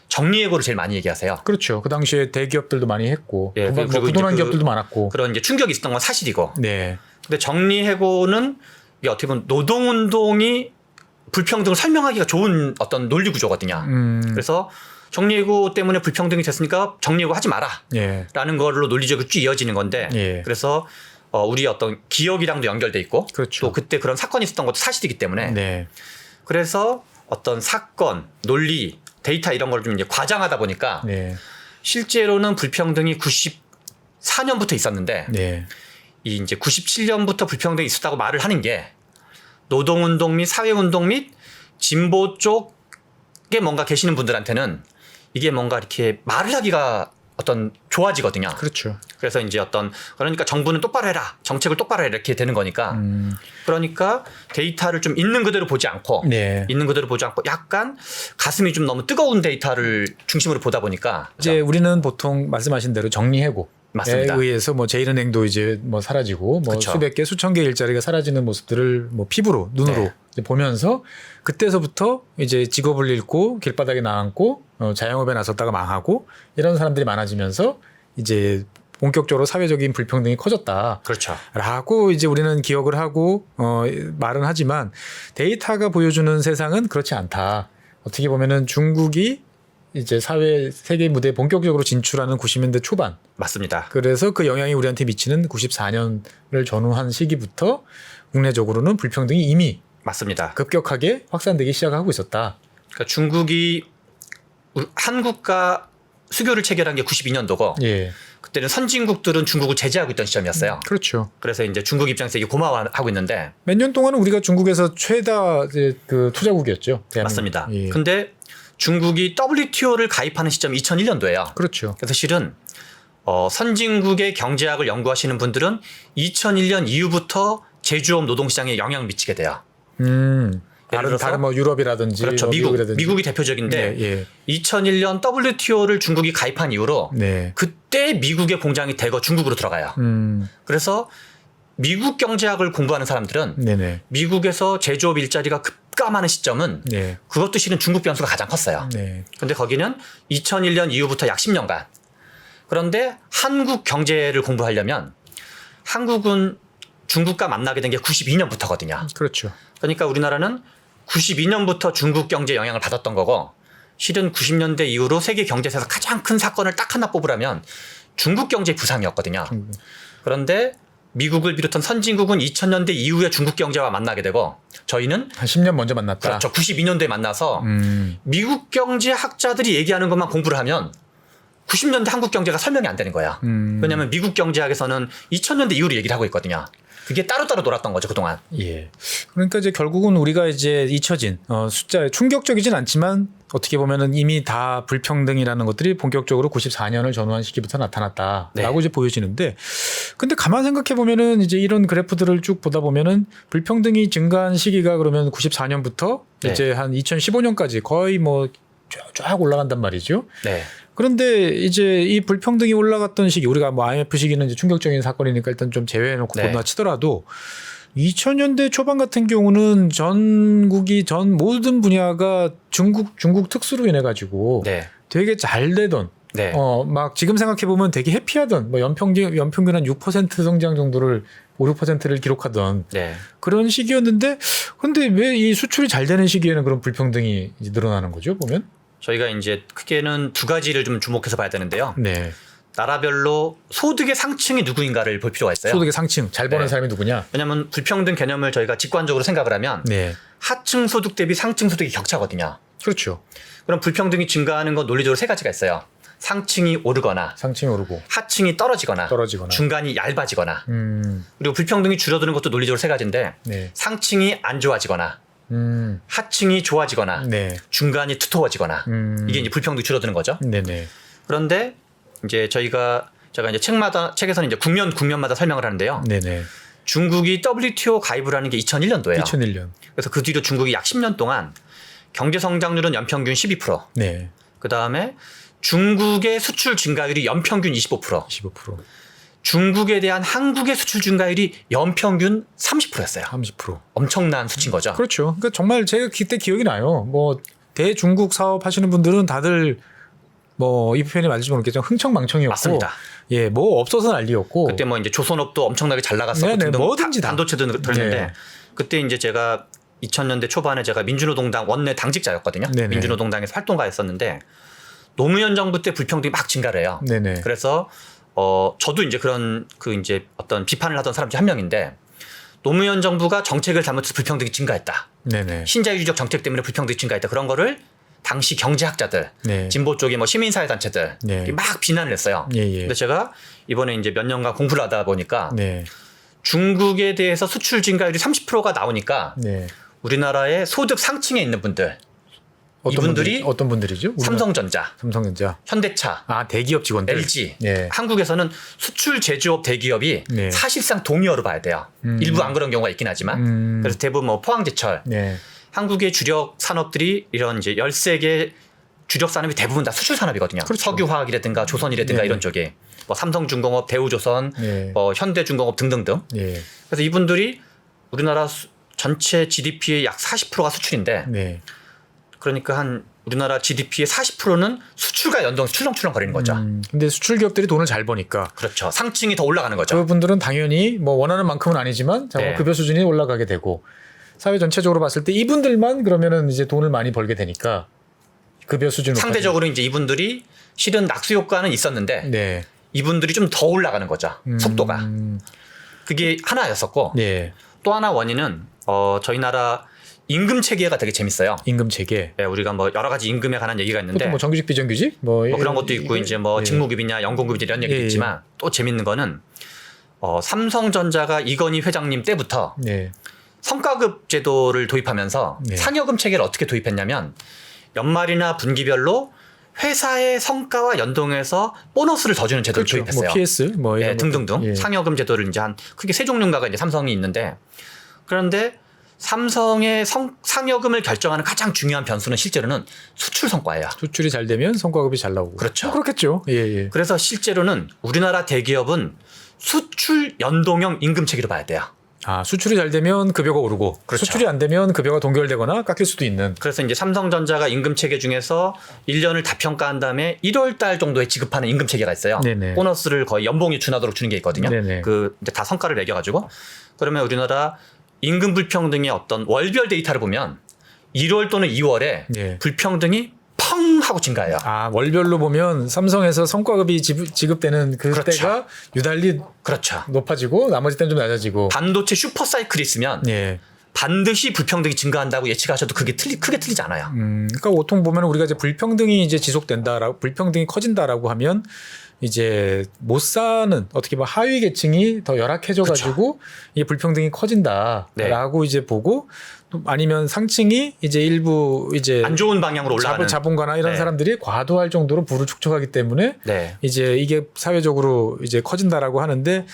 정리해고를 제일 많이 얘기하세요. 그렇죠. 그 당시에 대기업들도 많이 했고, 예, 그리고 부도난 이제 기업들도 많았고. 그런 이제 충격이 있었던 건 사실이고. 네. 근데 정리해고는 이게 어떻게 보면 노동운동이 불평등을 설명하기가 좋은 어떤 논리 구조거든요. 그래서 정리해고 때문에 불평등이 됐으니까 정리해고 하지 마라. 예. 라는 걸로 논리적으로 쭉 이어지는 건데. 예. 그래서 우리 어떤 기억이랑도 연결돼 있고. 그렇죠. 또 그때 그런 사건이 있었던 것도 사실이기 때문에. 네. 그래서 어떤 사건, 논리, 데이터 이런 걸 좀 이제 과장하다 보니까 네. 실제로는 불평등이 94년부터 있었는데 네. 이 이제 97년부터 불평등이 있었다고 말을 하는 게 노동운동 및 사회운동 및 진보 쪽에 뭔가 계시는 분들한테는 이게 뭔가 이렇게 말을 하기가 어떤 좋아지거든요. 그렇죠. 그래서 이제 그러니까 정부는 똑바로 해라, 정책을 똑바로 해라 이렇게 되는 거니까. 그러니까 데이터를 좀 있는 그대로 보지 않고, 네. 있는 그대로 보지 않고 약간 가슴이 좀 너무 뜨거운 데이터를 중심으로 보다 보니까 이제 우리는 보통 말씀하신 대로 정리해고. 맞습니다. 에 의해서 뭐 제일은행도 이제 뭐 사라지고 뭐 그쵸. 수백 개 수천 개 일자리가 사라지는 모습들을 뭐 피부로 눈으로 네. 이제 보면서 그때서부터 이제 직업을 잃고 길바닥에 나앉고 자영업에 나섰다가 망하고 이런 사람들이 많아지면서 이제 본격적으로 사회적인 불평등이 커졌다. 그렇죠. 라고 이제 우리는 기억을 하고 말은 하지만 데이터가 보여주는 세상은 그렇지 않다. 어떻게 보면은 중국이 이제 사회 세계 무대에 본격적으로 진출하는 90년대 초반. 맞습니다. 그래서 그 영향이 우리한테 미치는 94년을 전후한 시기부터 국내적으로는 불평등이 이미 맞습니다. 급격하게 확산되기 시작하고 있었다. 그러니까 중국이 한국과 수교를 체결한 게 92년도고 예. 그때는 선진국들은 중국을 제재하고 있던 시점이었어요. 그렇죠. 그래서 이제 중국 입장에서 이게 고마워하고 있는데 몇 년 동안은 우리가 중국에서 최다 이제 그 투자국이었죠. 대한민국. 맞습니다. 예. 근데 중국이 WTO를 가입하는 시점이 2001년도예요. 그렇죠. 그래서 실은 선진국의 경제학을 연구하시는 분들은 2001년 이후부터 제조업 노동시장에 영향을 미치게 돼요. 다른 뭐 유럽이라든지 그렇죠. 뭐 미국이라든지. 미국이 대표적인데 예. 2001년 WTO를 중국이 가입한 이후로 네. 그때 미국의 공장이 대거 중국으로 들어가요. 그래서 미국 경제학을 공부하는 사람들은 네네. 미국에서 제조업 일자리가 급감하는 시점은 네. 그것도 실은 중국 변수가 가장 컸어요. 네. 근데 거기는 2001년 이후부터 약 10년간. 그런데 한국 경제를 공부하려면 한국은 중국과 만나게 된 게 92년부터거든요. 그렇죠. 그러니까 우리나라는 92년부터 중국 경제에 영향을 받았던 거고 실은 90년대 이후로 세계 경제에서 가장 큰 사건을 딱 하나 뽑으라면 중국 경제 부상이었거든요. 그런데 미국을 비롯한 선진국은 2000년대 이후에 중국 경제와 만나게 되고 저희는 한 10년 먼저 만났다. 그렇죠. 92년도에 만나서 미국 경제 학자들이 얘기하는 것만 공부를 하면 90년대 한국 경제가 설명이 안 되는 거야. 왜냐하면 미국 경제학에서는 2000년대 이후로 얘기를 하고 있거든요. 그게 따로따로 놀았던 거죠 그동안. 예. 그러니까 이제 결국은 우리가 이제 잊혀진 숫자에 충격적이진 않지만 어떻게 보면은 이미 다 불평등이라는 것들이 본격적으로 94년을 전후한 시기부터 나타났다라고 네. 이제 보여지는데, 근데 가만 생각해 보면은 이제 이런 그래프들을 쭉 보다 보면은 불평등이 증가한 시기가 그러면 94년부터 네. 이제 한 2015년까지 거의 뭐 쫙 올라간단 말이죠. 네. 그런데 이제 이 불평등이 올라갔던 시기, 우리가 뭐 IMF 시기는 이제 충격적인 사건이니까 일단 좀 제외해놓고 네. 본다 치더라도 2000년대 초반 같은 경우는 전국이 전 모든 분야가 중국 특수로 인해 가지고 네. 되게 잘 되던 네. 막 지금 생각해 보면 되게 해피하던 뭐 연평균 한 6% 성장 정도를 5~6%를 기록하던 네. 그런 시기였는데, 근데 왜 이 수출이 잘 되는 시기에는 그런 불평등이 이제 늘어나는 거죠 보면? 저희가 이제 크게는 두 가지를 좀 주목해서 봐야 되는데요. 네. 나라별로 소득의 상층이 누구인가를 볼 필요가 있어요. 소득의 상층, 잘 버는 네. 사람이 누구냐? 왜냐하면 불평등 개념을 저희가 직관적으로 생각을 하면 네. 하층 소득 대비 상층 소득이 격차거든요. 그렇죠. 그럼 불평등이 증가하는 건 논리적으로 세 가지가 있어요. 상층이 오르거나 상층이 오르고 하층이 떨어지거나 중간이 얇아지거나 그리고 불평등이 줄어드는 것도 논리적으로 세 가지인데 네. 상층이 안 좋아지거나 하층이 좋아지거나 네. 중간이 두터워지거나 이게 이제 불평등이 줄어드는 거죠. 네네. 그런데 이제 제가 이제 책에서는 이제 국면마다 설명을 하는데요. 네네. 중국이 WTO 가입을 하는 게 2001년도예요. 2001년. 그래서 그 뒤로 중국이 약 10년 동안 경제 성장률은 연평균 12%. 네. 그 다음에 중국의 수출 증가율이 연평균 25%. 15%. 중국에 대한 한국의 수출 증가율이 연평균 30%였어요. 30%. 엄청난 수치인 거죠. 그렇죠. 그러니까 정말 제가 그때 기억이 나요. 뭐 대중국 사업 하시는 분들은 다들 뭐 이 표현이 맞을지 모르겠지만 흥청망청이었고, 맞습니다. 예, 뭐 없어서 난리였고. 그때 뭐 이제 조선업도 엄청나게 잘 나갔었고, 네네, 뭐든지 다. 반도체도 그랬는데 네. 그때 이제 제가 2000년대 초반에 제가 민주노동당 원내 당직자였거든요. 네네. 민주노동당에서 활동가였었는데 노무현 정부 때 불평등이 막 증가를 해요. 네네. 그래서 저도 이제 그런 이제 어떤 비판을 하던 사람 중 한 명인데 노무현 정부가 정책을 잘못해서 불평등이 증가했다. 네네. 신자유주의적 정책 때문에 불평등이 증가했다. 그런 거를 당시 경제학자들, 네. 진보 쪽의 뭐 시민사회단체들 네. 막 비난을 했어요. 예, 예. 근데 제가 이번에 이제 몇 년간 공부를 하다 보니까 네. 중국에 대해서 수출 증가율이 30%가 나오니까 네. 우리나라의 소득 상층에 있는 분들, 어떤 분들이죠? 삼성전자, 현대차, 대기업 직원들. LG, 네. 한국에서는 수출 제조업 대기업이 네. 사실상 동의어로 봐야 돼요. 일부 안 그런 경우가 있긴 하지만 그래서 대부분 뭐 포항제철, 네. 한국의 주력 산업들이 이런 이제 13개 주력 산업이 대부분 다 수출 산업이거든요. 그렇죠. 석유화학이라든가 조선이라든가 네. 이런 쪽에 뭐 삼성중공업, 대우조선, 네. 뭐 현대중공업 등등등. 네. 그래서 이분들이 우리나라 전체 GDP의 약 40%가 수출인데 네. 그러니까 한 우리나라 GDP의 40%는 수출과 연동 출렁출렁 거리는 거죠. 근데 수출 기업들이 돈을 잘 버니까 그렇죠. 상층이 더 올라가는 거죠. 그분들은 당연히 뭐 원하는 만큼은 아니지만 네. 급여 수준이 올라가게 되고 사회 전체적으로 봤을 때 이분들만 그러면은 이제 돈을 많이 벌게 되니까 급여 수준으로 상대적으로 이제 이분들이 실은 낙수 효과는 있었는데 네. 이분들이 좀 더 올라가는 거죠. 속도가. 그게 하나였었고 네. 또 하나 원인은 저희 나라 임금 체계가 되게 재밌어요. 임금 체계. 네, 우리가 뭐 여러 가지 임금에 관한 얘기가 있는데 보통 뭐 정규직 비정규직 뭐 그런 것도 있고 이제 뭐 예. 직무급이냐 연공급이냐 이런 얘기도 예. 있지만 또 재밌는 거는 삼성전자가 이건희 회장님 때부터 네. 성과급 제도를 도입하면서 네. 상여금 체계를 어떻게 도입했냐면 연말이나 분기별로 회사의 성과와 연동해서 보너스를 더 주는 제도를 그렇죠. 도입했어요. 뭐 PS 뭐 이런 예, 등등등 것들. 예. 상여금 제도를 이제 한 크게 세 종류인가가 이제 삼성이 있는데 그런데 삼성의 상여금을 결정하는 가장 중요한 변수는 실제로는 수출 성과예요. 수출이 잘 되면 성과급이 잘 나오고. 그렇죠. 그렇겠죠. 예, 예. 그래서 실제로는 우리나라 대기업은 수출 연동형 임금 체계로 봐야 돼요. 수출이 잘 되면 급여가 오르고 그렇죠. 수출이 안 되면 급여가 동결되거나 깎일 수도 있는. 그래서 이제 삼성전자가 임금 체계 중에서 1년을 다 평가한 다음에 1월 달 정도에 지급하는 임금 체계가 있어요. 네네. 보너스를 거의 연봉에 준하도록 주는 게 있거든요. 네네. 그 이제 다 성과를 매겨 가지고 그러면 우리나라 임금 불평등의 어떤 월별 데이터를 보면 1월 또는 2월에 네. 불평등이 펑 하고 증가해요. 월별로 보면 삼성에서 성과급이 지급되는 그때가 그렇죠. 유달리 그렇죠. 높아지고 나머지 때는 좀 낮아지고. 반도체 슈퍼 사이클이 있으면 예. 반드시 불평등이 증가한다고 예측하셔도 그게 크게 틀리지 않아요. 그러니까 보통 보면 우리가 이제 불평등이 이제 지속된다라고 불평등이 커진다라고 하면 이제 못 사는 어떻게 보면 하위 계층이 더 열악해져 가지고 이게 불평등이 커진다라고 이제 보고 또 아니면 상층이 이제 일부 이제 안 좋은 방향으로 올라가는 자본가나 이런 네. 사람들이 과도할 정도로 부를 축적하기 때문에 네. 이제 이게 사회적으로 이제 커진다라고 하는데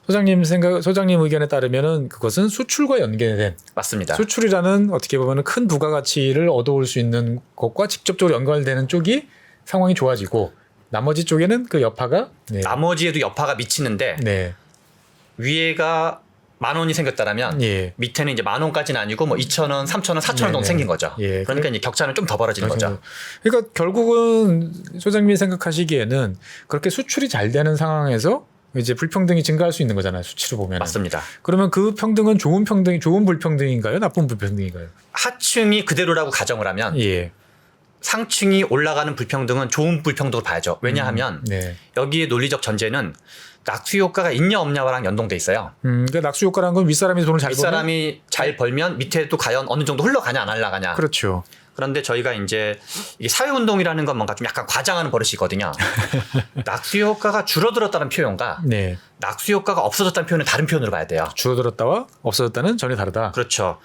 소장님 의견에 따르면은 그것은 수출과 연계된 맞습니다. 수출이라는 어떻게 보면은 큰 부가가치를 얻어올 수 있는 것과 직접적으로 연관되는 쪽이 상황이 좋아지고 나머지 쪽에는 그 여파가 나머지에도 여파가 미치는데 네. 위에가 10,000원이 생겼다라면 예. 밑에는 이제 10,000원까지는 아니고 뭐 2,000원, 3,000원, 4,000원 정도 네네. 생긴 거죠. 예. 그러니까 이제 격차는 좀 더 벌어지는 거죠. 그러니까 결국은 소장님이 생각하시기에는 그렇게 수출이 잘 되는 상황에서 이제 불평등이 증가할 수 있는 거잖아요. 수치로 보면. 맞습니다. 그러면 그 평등은 좋은 불평등인가요? 나쁜 불평등인가요? 하층이 그대로라고 가정을 하면 예. 상층이 올라가는 불평등은 좋은 불평등을 봐야죠. 왜냐하면 네. 여기에 논리적 전제는 낙수 효과가 있냐 없냐랑 연동돼 있어요. 그러니까 낙수 효과라는 건 윗사람이 돈을 잘 벌면 윗사람이 잘 벌면 밑에도 과연 어느 정도 흘러가냐 안 흘러가냐. 그렇죠. 그런데 저희가 이제 이게 사회운동이라는 건 뭔가 좀 약간 과장하는 버릇이 있거든요. 낙수 효과가 줄어들었다는 표현과 네. 낙수 효과가 없어졌다는 표현은 다른 표현으로 봐야 돼요. 줄어들었다와 없어졌다는 전혀 다르다. 그렇죠.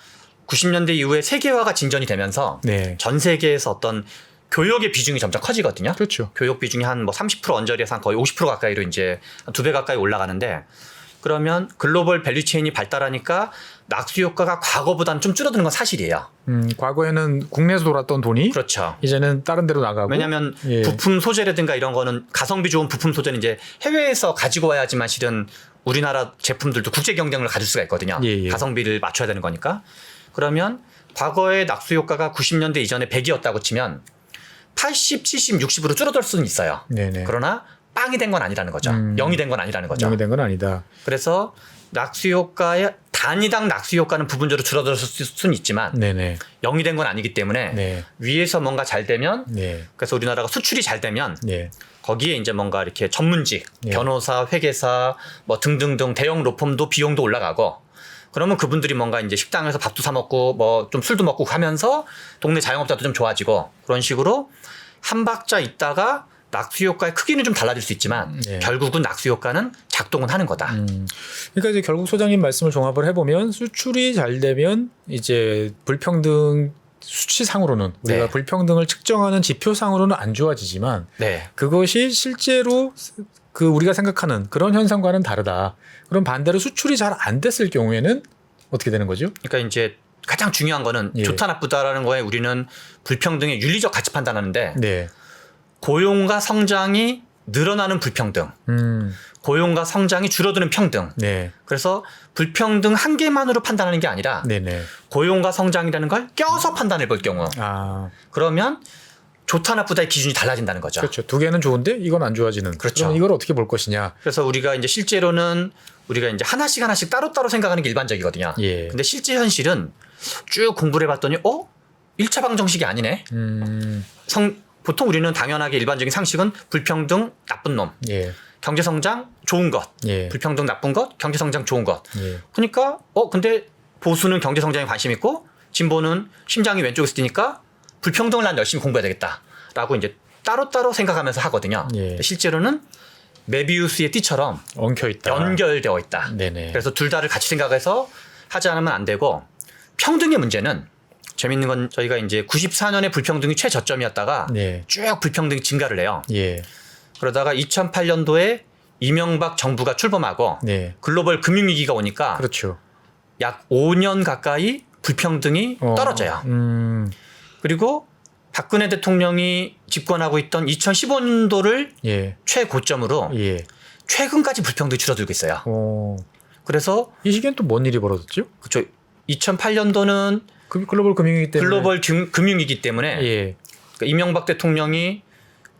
90년대 이후에 세계화가 진전이 되면서 네. 전 세계에서 어떤 교육의 비중이 점점 커지거든요. 그렇죠. 교육 비중이 한 뭐 30% 언저리에서 한 거의 50% 가까이로 이제 한 2배 가까이 올라가는데 그러면 글로벌 밸류체인이 발달하니까 낙수 효과가 과거보다는 좀 줄어드는 건 사실이에요. 과거에는 국내에서 돌았던 돈이 그렇죠. 이제는 다른 데로 나가고. 왜냐하면 예. 부품 소재라든가 이런 거는 가성비 좋은 부품 소재는 이제 해외에서 가지고 와야지만 실은 우리나라 제품들도 국제 경쟁을 가질 수가 있거든요. 예. 가성비를 맞춰야 되는 거니까. 그러면 과거의 낙수 효과가 90년대 이전에 100이었다고 치면 80, 70, 60으로 줄어들 수는 있어요. 네네. 그러나 빵이 된 건 아니라는 거죠. 0이 된 건 아니라는 거죠. 정의된 건 아니다. 그래서 낙수 효과의 단위당 낙수 효과는 부분적으로 줄어들었을 수는 있지만 네네. 0이 된 건 아니기 때문에 네. 위에서 뭔가 잘 되면 네. 그래서 우리나라가 수출이 잘 되면 네. 거기에 이제 뭔가 이렇게 전문직, 예. 변호사, 회계사 뭐 등등등 대형 로펌도 비용도 올라가고 그러면 그분들이 뭔가 이제 식당에서 밥도 사 먹고 뭐 좀 술도 먹고 하면서 동네 자영업자도 좀 좋아지고 그런 식으로 한 박자 있다가 낙수 효과의 크기는 좀 달라질 수 있지만 네. 결국은 낙수 효과는 작동은 하는 거다. 그러니까 이제 결국 소장님 말씀을 종합을 해보면 수출이 잘 되면 이제 불평등 수치상으로는 우리가 네. 불평등을 측정하는 지표상으로는 안 좋아지지만 네. 그것이 실제로 그 우리가 생각하는 그런 현상과는 다르다. 그럼 반대로 수출이 잘 안 됐을 경우에는 어떻게 되는 거죠? 그러니까 이제 가장 중요한 거는 예. 좋다 나쁘다라는 거에 우리는 불평등의 윤리적 가치 판단하는데 네. 고용과 성장이 늘어나는 불평등, 고용과 성장이 줄어드는 평등. 네. 그래서 불평등 한 개만으로 판단하는 게 아니라 네네. 고용과 성장이라는 걸 껴서 판단해 볼 경우 아, 그러면 좋다 나쁘다의 기준이 달라진다는 거죠. 그렇죠. 두 개는 좋은데 이건 안 좋아지는. 그렇죠. 그럼 이걸 어떻게 볼 것이냐. 그래서 우리가 이제 실제로는 우리가 이제 하나씩 따로따로 생각하는 게 일반적이거든요. 예. 근데 실제 현실은 쭉 공부를 해봤더니 1차 방정식이 아니네. 보통 우리는 당연하게 일반적인 상식은 불평등 나쁜 놈, 예. 경제성장 좋은 것, 예. 불평등 나쁜 것, 경제성장 좋은 것. 예. 그러니까 근데 보수는 경제성장에 관심 있고 진보는 심장이 왼쪽에 있으니까 불평등을 난 열심히 공부해야 되겠다라고 이제 따로따로 생각하면서 하거든요. 예. 실제로는 메비우스의 띠처럼 엉켜 있다. 연결되어 있다. 네네. 그래서 둘 다를 같이 생각해서 하지 않으면 안 되고 평등의 문제는 재밌는 건 저희가 이제 94년에 불평등이 최저점이었다가 네. 쭉 불평등이 증가를 해요. 예. 그러다가 2008년도에 이명박 정부가 출범하고 네. 글로벌 금융위기가 오니까 그렇죠. 약 5년 가까이 불평등이 떨어져요. 그리고 박근혜 대통령이 집권하고 있던 2015년도를 예. 최고점으로 예. 최근까지 불평등이 줄어들고 있어요. 그래서 이 시기엔 또 뭔 일이 벌어졌죠? 그쵸 2008년도는 글로벌 금융위기 때문에. 글로벌 금융위기 때문에 예. 그러니까 이명박 대통령이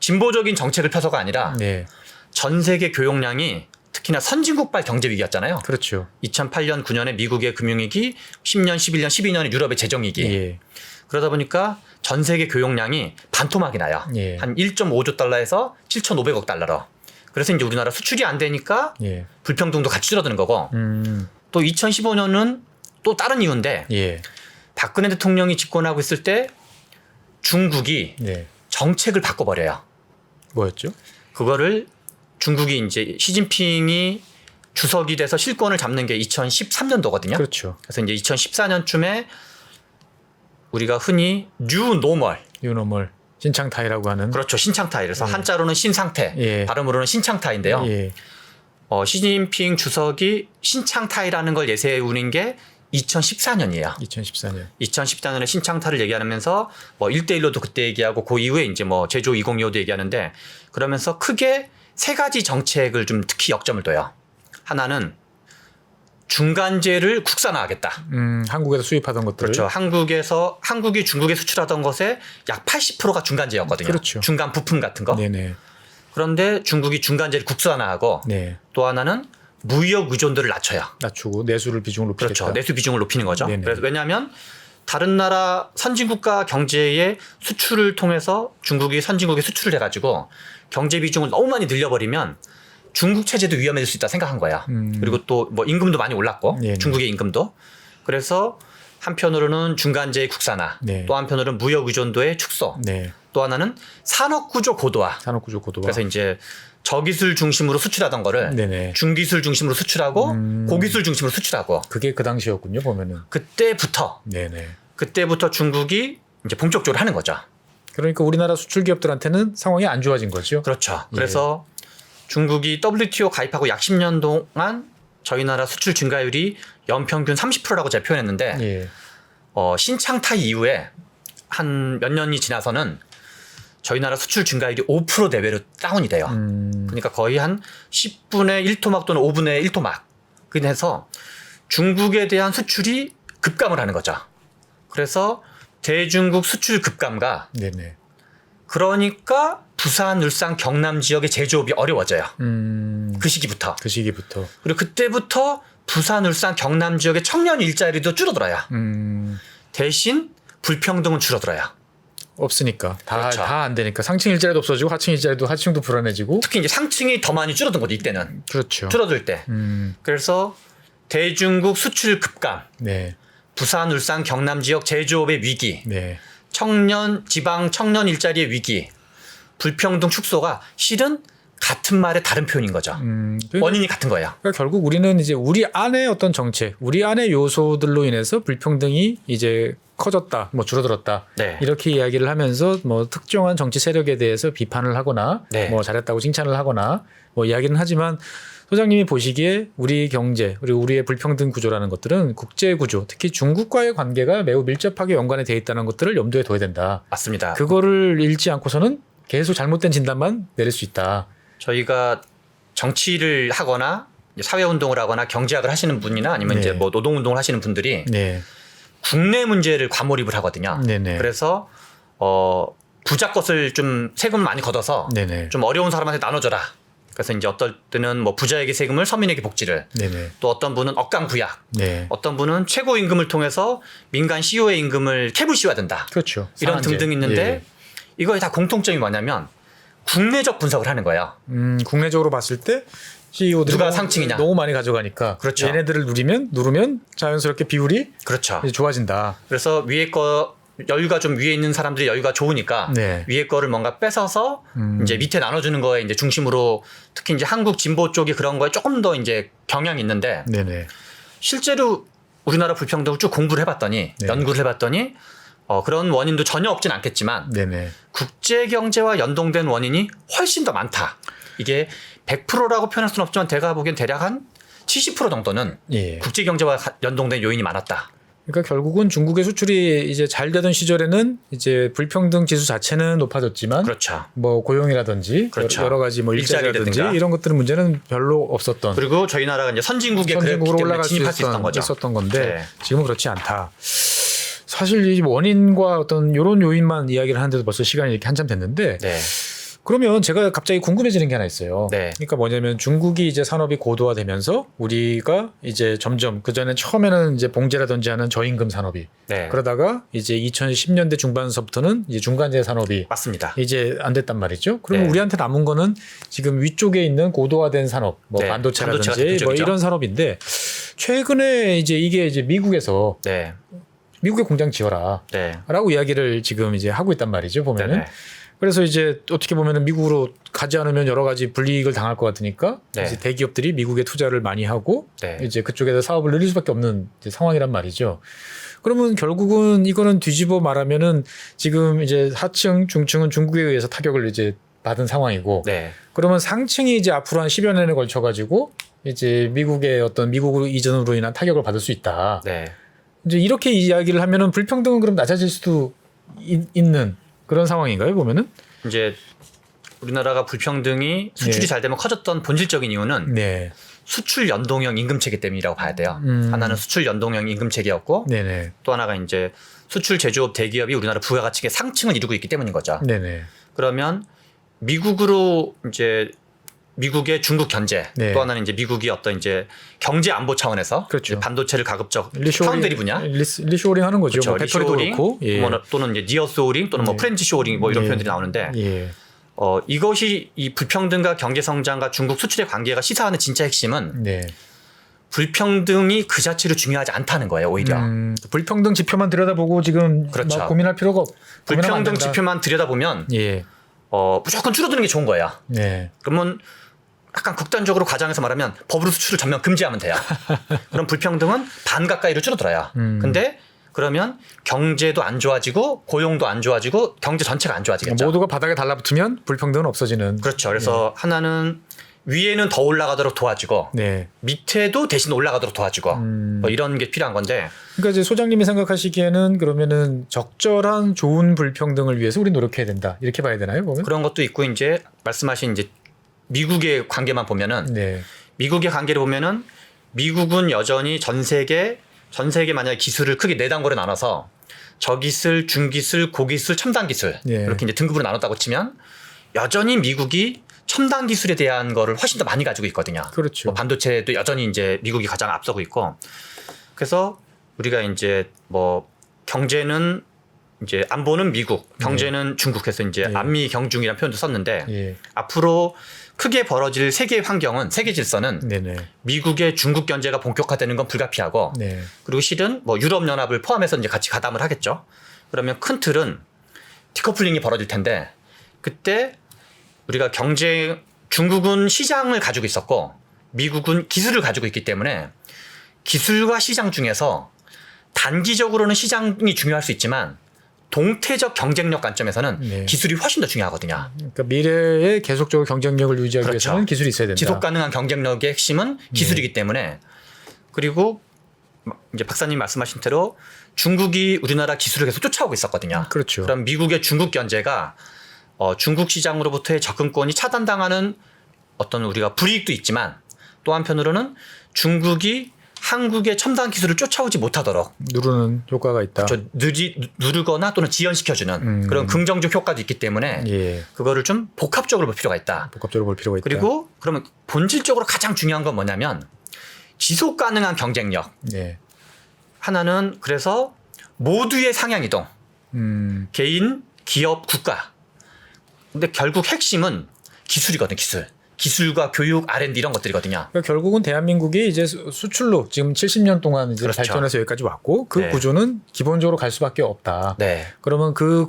진보적인 정책을 펴서가 아니라 네. 전 세계 교역량이 특히나 선진국발 경제 위기였잖아요. 그렇죠. 2008년, 9년에 미국의 금융위기, 10년, 11년, 12년에 유럽의 재정위기. 예. 그러다 보니까 전 세계 교역량이 반토막이 나요. 예. 한 1.5조 달러에서 7,500억 달러로. 그래서 이제 우리나라 수출이 안 되니까 예. 불평등도 같이 줄어드는 거고 또 2015년은 또 다른 이유인데 예. 박근혜 대통령이 집권하고 있을 때 중국이 네. 정책을 바꿔버려요. 뭐였죠? 그거를 중국이 이제 시진핑이 주석이 돼서 실권을 잡는 게 2013년도거든요. 그렇죠. 그래서 이제 2014년쯤에 우리가 흔히 뉴노멀, 유노멀 신창타이라고 하는. 그렇죠. 신창타이. 그래서 한자로는 신상태, 예. 발음으로는 신창타인데요. 예. 시진핑 주석이 신창타이라는 걸 내세우는 게 2014년이에요. 2014년. 2014년에 신창타를 얘기하면서 뭐 1대1로도 그때 얘기하고 그 이후에 이제 뭐 제조 2025도 얘기하는데 그러면서 크게 세 가지 정책을 좀 특히 역점을 둬요. 하나는 중간재를 국산화하겠다. 한국에서 수입하던 것들을. 그렇죠. 한국이 중국에 수출하던 것의 약 80%가 중간재였거든요. 그렇죠. 중간 부품 같은 거. 네네. 그런데 중국이 중간재를 국산화하고 네. 또 하나는 무역 의존도를 낮춰요. 낮추고 내수를 비중을 높이겠다. 그렇죠. 내수 비중을 높이는 거죠. 네네. 그래서 왜냐하면 다른 나라 선진국가 경제의 수출을 통해서 중국이 선진국에 수출을 해가지고 경제 비중을 너무 많이 늘려버리면 중국 체제도 위험해질 수 있다 생각한 거야. 그리고 또 뭐 임금도 많이 올랐고 네네. 중국의 임금도. 그래서 한편으로는 중간재의 국산화, 네. 또 한편으로는 무역 의존도의 축소, 네. 또 하나는 산업구조 고도화. 산업구조 고도화. 그래서 이제 저기술 중심으로 수출하던 거를 네네. 중기술 중심으로 수출하고 고기술 중심으로 수출하고 그게 그 당시였군요, 보면은. 그때부터 네네. 중국이 이제 본격적으로 하는 거죠. 그러니까 우리나라 수출 기업들한테는 상황이 안 좋아진 거죠. 그렇죠. 예. 그래서 중국이 WTO 가입하고 약 10년 동안 저희 나라 수출 증가율이 연평균 30%라고 제가 표현했는데 예. 신창타이 이후에 한 몇 년이 지나서는 저희 나라 수출 증가율이 5% 내외로 다운이 돼요. 그러니까 거의 한 10분의 1토막 또는 5분의 1토막. 그래서 중국에 대한 수출이 급감을 하는 거죠. 그래서 대중국 수출 급감과 네네. 그러니까 부산, 울산, 경남 지역의 제조업이 어려워져요. 그 시기부터. 그 시기부터. 그리고 그때부터 부산, 울산, 경남 지역의 청년 일자리도 줄어들어요. 대신 불평등은 줄어들어요. 없으니까 그렇죠. 다 안 되니까 상층 일자리도 없어지고 하층 일자리도 하층도 불안해지고. 특히 이제 상층이 더 많이 줄어든 거죠. 이때는 그렇죠. 줄어들 때. 그래서 대중국 수출 급감, 네. 부산, 울산, 경남 지역 제조업의 위기, 네. 지방 청년 일자리의 위기, 불평등 축소가 실은 같은 말의 다른 표현인 거죠. 원인이 같은 거예요. 그러니까 결국 우리는 이제 우리 안의 어떤 정책, 우리 안의 요소들로 인해서 불평등이 이제 커졌다, 뭐 줄어들었다, 네. 이렇게 이야기를 하면서 뭐 특정한 정치 세력에 대해서 비판을 하거나, 네. 뭐 잘했다고 칭찬을 하거나, 뭐 이야기는 하지만 소장님이 보시기에 우리 경제 그리고 우리의 불평등 구조라는 것들은 국제 구조, 특히 중국과의 관계가 매우 밀접하게 연관이 돼 있다는 것들을 염두에 둬야 된다. 맞습니다. 그거를 잃지 않고서는 계속 잘못된 진단만 내릴 수 있다. 저희가 정치를 하거나 사회운동을 하거나 경제학을 하시는 분이나 아니면 네. 이제 뭐 노동운동을 하시는 분들이 네. 국내 문제를 과몰입을 하거든요. 네네. 그래서 부자 것을 좀 세금 많이 걷어서 네네. 좀 어려운 사람한테 나눠줘라. 그래서 이제 어떨 때는 뭐 부자에게 세금을 서민에게 복지를, 네네. 또 어떤 분은 억강부약, 네. 어떤 분은 최고임금을 통해서 민간 CEO의 임금을 캡을 씌워야 된다. 그렇죠. 이런 상한제. 등등 있는데 예. 이거에 다 공통점이 뭐냐면 국내적 분석을 하는 거예요. 국내적으로 봤을 때 CEO들이 누가 상층이냐. 너무 많이 가져가니까 그렇죠. 얘네들을 누르면 자연스럽게 비율이 그렇죠. 이제 좋아진다. 그래서 위에 거 여유가 좀 위에 있는 사람들이 여유가 좋으니까 네. 위에 거를 뭔가 뺏어서 이제 밑에 나눠주는 거에 이제 중심으로 특히 이제 한국 진보 쪽이 그런 거에 조금 더 이제 경향이 있는데 네네. 실제로 우리나라 불평등을 쭉 공부를 해봤더니 네. 연구를 해봤더니 그런 원인도 전혀 없진 않겠지만 네네. 국제 경제와 연동된 원인이 훨씬 더 많다. 이게 100%라고 표현할 수는 없지만 제가 보기엔 대략 한 70% 정도는 예. 국제 경제와 연동된 요인이 많았다. 그러니까 결국은 중국의 수출이 이제 잘 되던 시절에는 이제 불평등 지수 자체는 높아졌지만 그렇죠. 뭐 고용이라든지 그렇죠. 여러 가지 뭐 일자리라든지 일자리라든가. 이런 것들은 문제는 별로 없었던. 그리고 저희 나라가 이제 선진국에 그랬기 선진국으로 때문에 올라갈 수 진입할 수 있었던 거죠. 있었던 건데 네. 지금은 그렇지 않다. 사실 이 원인과 어떤 이런 요인만 이야기를 하는데도 벌써 시간이 이렇게 한참 됐는데 네. 그러면 제가 갑자기 궁금해지는 게 하나 있어요. 네. 그러니까 뭐냐면 중국이 이제 산업이 고도화되면서 우리가 이제 점점 그전에 처음에는 이제 봉제라든지 하는 저임금 산업이 네. 그러다가 이제 2010년대 중반서부터는 이제 중간재 산업이 맞습니다. 이제 안 됐단 말이죠. 그러면 네. 우리한테 남은 거는 지금 위쪽에 있는 고도화된 산업, 뭐 네. 반도체라든지 반도체가 뭐 대표적이죠. 이런 산업인데 최근에 이제 이게 이제 미국에서 네. 미국에 공장 지어라. 네. 라고 이야기를 지금 이제 하고 있단 말이죠. 보면은. 네. 그래서 이제 어떻게 보면은 미국으로 가지 않으면 여러 가지 불이익을 당할 것 같으니까 네. 이제 대기업들이 미국에 투자를 많이 하고 네. 이제 그쪽에서 사업을 늘릴 수밖에 없는 이제 상황이란 말이죠. 그러면 결국은 이거는 뒤집어 말하면은 지금 이제 하층, 중층은 중국에 의해서 타격을 이제 받은 상황이고 네. 그러면 상층이 이제 앞으로 한 10여 년에 걸쳐 가지고 이제 미국의 어떤 미국 이전으로 인한 타격을 받을 수 있다. 네. 이제 이렇게 이야기를 하면은 불평등은 그럼 낮아질 수도 있는 그런 상황인가요? 보면은 이제 우리나라가 불평등이 수출이 네. 잘 되면 커졌던 본질적인 이유는 네, 수출 연동형 임금 체계 때문이라고 봐야 돼요. 하나는 수출 연동형 임금 체계였고 네네, 또 하나가 이제 수출 제조업 대기업이 우리나라 부가가치의 상층을 이루고 있기 때문인 거죠. 네네, 그러면 미국으로 이제 미국의 중국 견제 네. 또 하나는 이제 미국이 어떤 이제 경제 안보 차원에서 그렇죠. 이제 반도체를 가급적 파운드리 분야 리쇼링 하는 거죠. 그렇죠. 뭐 배터리도 리쇼링, 그렇고, 예. 또는 이제 니어소링 또는 뭐 네. 프렌치 쇼링 뭐 이런 예. 표현들이 나오는데 예, 이것이 이 불평등과 경제 성장과 중국 수출의 관계가 시사하는 진짜 핵심은 네. 불평등이 그 자체로 중요하지 않다는 거예요. 오히려 불평등 지표만 들여다보고 지금 그렇죠. 막 고민할 필요가 고민하면 안 불평등 된다. 지표만 들여다보면 예, 무조건 줄어드는 게 좋은 거예요. 네, 그러면 약간 극단적으로 과장해서 말하면 법으로 수출을 전면 금지하면 돼요. 그럼 불평등은 반 가까이로 줄어들어요. 근데 그러면 경제도 안 좋아지고 고용도 안 좋아지고 경제 전체가 안 좋아지겠죠. 모두가 바닥에 달라붙으면 불평등은 없어지는. 그렇죠. 그래서 하나는 위에는 더 올라가도록 도와주고 네. 밑에도 대신 올라가도록 도와주고 뭐 이런 게 필요한 건데 그러니까 이제 소장님이 생각하시기에는 그러면은 적절한 좋은 불평등을 위해서 우리 노력해야 된다 이렇게 봐야 되나요? 보면? 그런 것도 있고 이제 말씀하신 이제 미국의 관계만 보면은 네. 미국의 관계를 보면은 미국은 여전히 전 세계 만약에 기술을 크게 네 단계로 나눠서 저기술, 중기술, 고기술, 첨단 기술 네. 이렇게 이제 등급으로 나눴다고 치면 여전히 미국이 첨단 기술에 대한 거를 훨씬 더 많이 가지고 있거든요. 그렇죠. 뭐 반도체도 여전히 이제 미국이 가장 앞서고 있고 그래서 우리가 이제 뭐 경제는 이제 안보는 미국, 경제는 중국에서 이제 네. 안미 경중이라는 표현도 썼는데 예. 앞으로 크게 벌어질 세계 환경은 세계 질서는 네네. 미국의 중국 견제가 본격화되는 건 불가피하고 네. 그리고 실은 뭐 유럽 연합을 포함해서 이제 같이 가담을 하겠죠. 그러면 큰 틀은 디커플링이 벌어질 텐데 그때 우리가 중국은 시장을 가지고 있었고 미국은 기술을 가지고 있기 때문에 기술과 시장 중에서 단기적으로는 시장이 중요할 수 있지만 동태적 경쟁력 관점에서는 네. 기술이 훨씬 더 중요하거든요. 그러니까 미래에 계속적으로 경쟁력을 유지하기 그렇죠. 위해서는 기술이 있어야 된다. 지속 가능한 경쟁력의 핵심은 기술이기 때문에 그리고 이제 박사님 말씀하신 대로 중국이 우리나라 기술을 계속 쫓아오고 있었거든요. 그렇죠. 그럼 미국의 중국 견제가 중국 시장으로부터의 접근권이 차단당하는 어떤 우리가 불이익도 있지만 또 한편으로는 중국이 한국의 첨단 기술을 쫓아오지 못하도록 누르는 효과가 있다. 누르거나 또는 지연시켜주는 그런 긍정적 효과도 있기 때문에 예. 그거를 좀 복합적으로 볼 필요가 있다. 복합적으로 볼 필요가 있다. 그리고 그러면 본질적으로 가장 중요한 건 뭐냐면 지속 가능한 경쟁력. 예. 하나는 그래서 모두의 상향 이동. 개인, 기업, 국가. 근데 결국 핵심은 기술이거든, 기술. 기술과 교육, R&D 이런 것들이거든요. 그러니까 결국은 대한민국이 이제 수출로 지금 70년 동안 이제 그렇죠. 발전해서 여기까지 왔고 그 네. 구조는 기본적으로 갈 수밖에 없다. 네. 그러면 그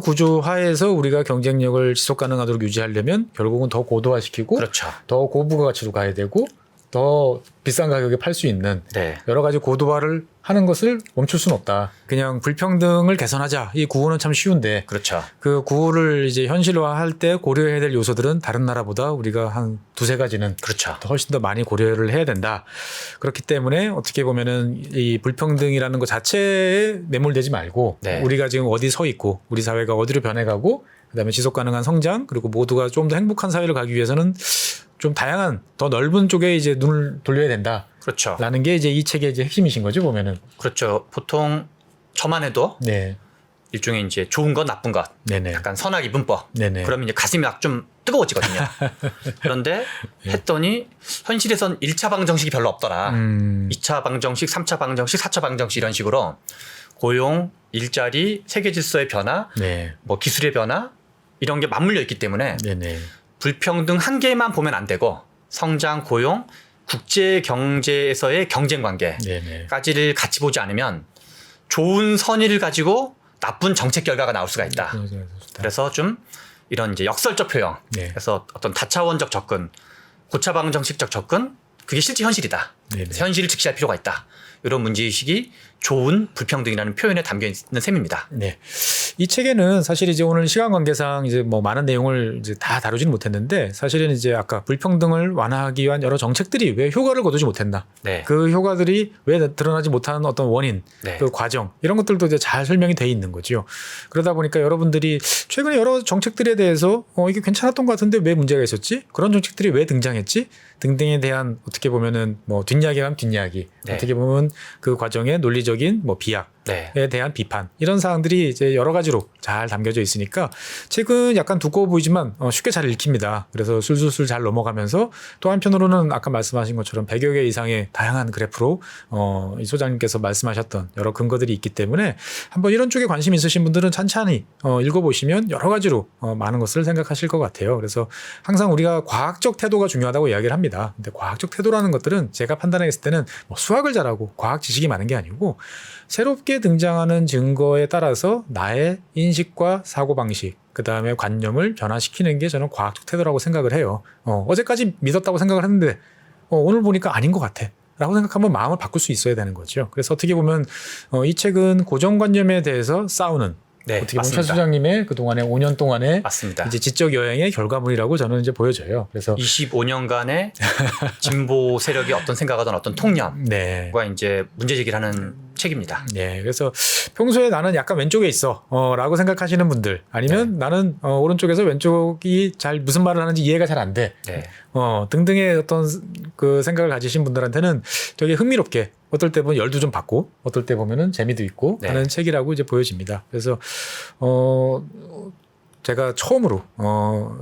구조 하에서 우리가 경쟁력을 지속 가능하도록 유지하려면 결국은 더 고도화시키고 그렇죠. 더 고부가치로 가야 되고 더 비싼 가격에 팔 수 있는 네. 여러 가지 고도화를 하는 것을 멈출 수는 없다. 그냥 불평등을 개선하자. 이 구호는 참 쉬운데 그렇죠. 그 구호를 이제 현실화할 때 고려해야 될 요소들은 다른 나라보다 우리가 한 두세 가지는 그렇죠. 훨씬 더 많이 고려를 해야 된다. 그렇기 때문에 어떻게 보면은 이 불평등이라는 것 자체에 매몰되지 말고 네. 우리가 지금 어디 서 있고 우리 사회가 어디로 변해가고 그다음에 지속 가능한 성장 그리고 모두가 좀 더 행복한 사회를 가기 위해서는 좀 다양한 더 넓은 쪽에 이제 눈을 돌려야 된다. 그렇죠. 라는 게 이제 이 책의 이제 핵심이신 거죠, 보면은. 그렇죠. 보통 저만 해도 네. 일종의 이제 좋은 것, 나쁜 것, 네네. 약간 선악 이분법. 네네. 그러면 이제 가슴이 막 좀 뜨거워지거든요. 그런데 했더니 현실에선 1차 방정식이 별로 없더라. 2차 방정식, 3차 방정식, 4차 방정식 이런 식으로 고용, 일자리, 세계 질서의 변화, 네. 뭐 기술의 변화 이런 게 맞물려 있기 때문에 네네. 불평등 한 개만 보면 안 되고 성장, 고용, 국제 경제에서의 경쟁 관계까지를 네네. 같이 보지 않으면 좋은 선의를 가지고 나쁜 정책 결과가 나올 수가 있다. 그래서 좀 이런 이제 역설적 표현, 네. 그래서 어떤 다차원적 접근, 고차방정식적 접근, 그게 실제 현실이다. 네네. 그래서 현실을 직시할 필요가 있다. 이런 문제의식이 좋은 불평등이라는 표현에 담겨 있는 셈입니다. 네. 이 책에는 사실 이제 오늘 시간 관계상 이제 뭐 많은 내용을 이제 다 다루지는 못했는데 사실은 이제 아까 불평등을 완화하기 위한 여러 정책들이 왜 효과를 거두지 못했나. 네. 그 효과들이 왜 드러나지 못하는 어떤 원인, 네. 그 과정 이런 것들도 이제 잘 설명이 돼 있는 거죠. 그러다 보니까 여러분들이 최근에 여러 정책들에 대해서 이게 괜찮았던 것 같은데 왜 문제가 있었지? 그런 정책들이 왜 등장했지? 등등에 대한 어떻게 보면은 뭐 뒷이야기하면 뒷이야기, 네. 어떻게 보면 그 과정의 논리적인 뭐 비약. 네. 에 대한 비판 이런 사항들이 이제 여러 가지로 잘 담겨져 있으니까 책은 약간 두꺼워 보이지만 쉽게 잘 읽힙니다. 그래서 술술술 잘 넘어가면서 또 한편으로는 아까 말씀하신 것처럼 100여 개 이상의 다양한 그래프로 이 소장님께서 말씀하셨던 여러 근거들이 있기 때문에 한번 이런 쪽에 관심 있으신 분들은 찬찬히 읽어보시면 여러 가지로 많은 것을 생각하실 것 같아요. 그래서 항상 우리가 과학적 태도가 중요하다고 이야기를 합니다. 근데 과학적 태도라는 것들은 제가 판단했을 때는 뭐 수학을 잘하고 과학 지식이 많은 게 아니고 새롭게 등장하는 증거에 따라서 나의 인식과 사고방식, 그 다음에 관념을 변화시키는 게 저는 과학적 태도라고 생각을 해요. 어제까지 믿었다고 생각을 했는데 오늘 보니까 아닌 것 같아. 라고 생각하면 마음을 바꿀 수 있어야 되는 거죠. 그래서 어떻게 보면 이 책은 고정관념에 대해서 싸우는 네, 어떻게 보면 맞습니다. 최 소장님의 그동안의 5년 동안의 맞습니다. 이제 지적 여행의 결과물이라고 저는 이제 보여져요. 그래서 25년간의 진보 세력이 어떤 생각하던 어떤 통념과 네. 이제 문제 제기를 하는 책입니다. 네, 그래서 평소에 나는 약간 왼쪽에 있어 라고 생각하시는 분들 아니면 나는 오른쪽에서 왼쪽이 잘 무슨 말을 하는지 이해가 잘 안 돼. 네. 등등의 어떤 그 생각을 가지신 분들한테는 되게 흥미롭게 어떨 때 보면 열도 좀 받고 어떨 때 보면은 재미도 있고 네. 하는 책이라고 이제 보여집니다. 그래서 제가 처음으로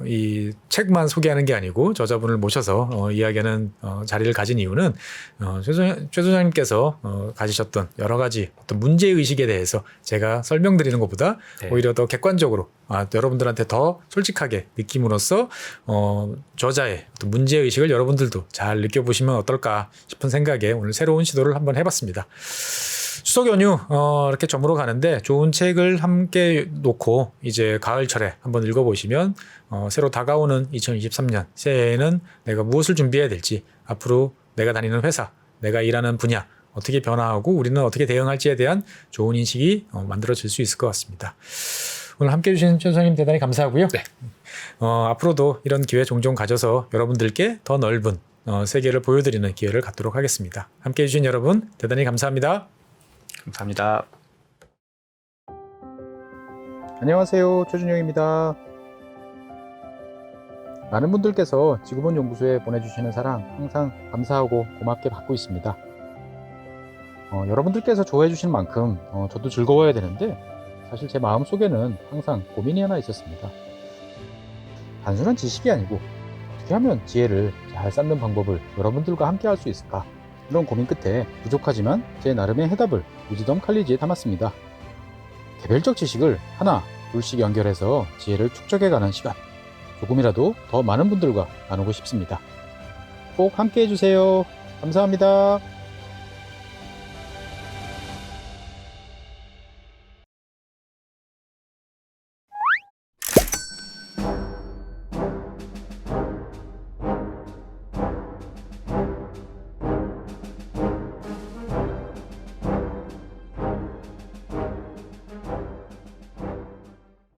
이 책만 소개하는 게 아니고 저자분을 모셔서 이야기하는 자리를 가진 이유는 최 소장님께서 가지셨던 여러 가지 어떤 문제 의식에 대해서 제가 설명드리는 것보다 네. 오히려 더 객관적으로 여러분들한테 더 솔직하게 느낌으로써 저자의 어떤 문제 의식을 여러분들도 잘 느껴보시면 어떨까 싶은 생각에 오늘 새로운 시도를 한번 해봤습니다. 추석 연휴 이렇게 저물어 가는데 좋은 책을 함께 놓고 이제 가을철에 한번 읽어보시면 새로 다가오는 2023년 새해에는 내가 무엇을 준비해야 될지, 앞으로 내가 다니는 회사, 내가 일하는 분야 어떻게 변화하고 우리는 어떻게 대응할지에 대한 좋은 인식이 만들어질 수 있을 것 같습니다. 오늘 함께 해주신 최 소장님 대단히 감사하고요. 네. 앞으로도 이런 기회 종종 가져서 여러분들께 더 넓은 세계를 보여드리는 기회를 갖도록 하겠습니다. 함께 해주신 여러분 대단히 감사합니다. 감사합니다. 안녕하세요. 최준용입니다. 많은 분들께서 지구본 연구소에 보내주시는 사랑 항상 감사하고 고맙게 받고 있습니다. 여러분들께서 좋아해 주시는 만큼 저도 즐거워야 되는데 사실 제 마음속에는 항상 고민이 하나 있었습니다. 단순한 지식이 아니고 어떻게 하면 지혜를 잘 쌓는 방법을 여러분들과 함께 할 수 있을까, 이런 고민 끝에 부족하지만 제 나름의 해답을 위즈덤 칼리지에 담았습니다. 개별적 지식을 하나 둘씩 연결해서 지혜를 축적해가는 시간, 조금이라도 더 많은 분들과 나누고 싶습니다. 꼭 함께 해주세요. 감사합니다.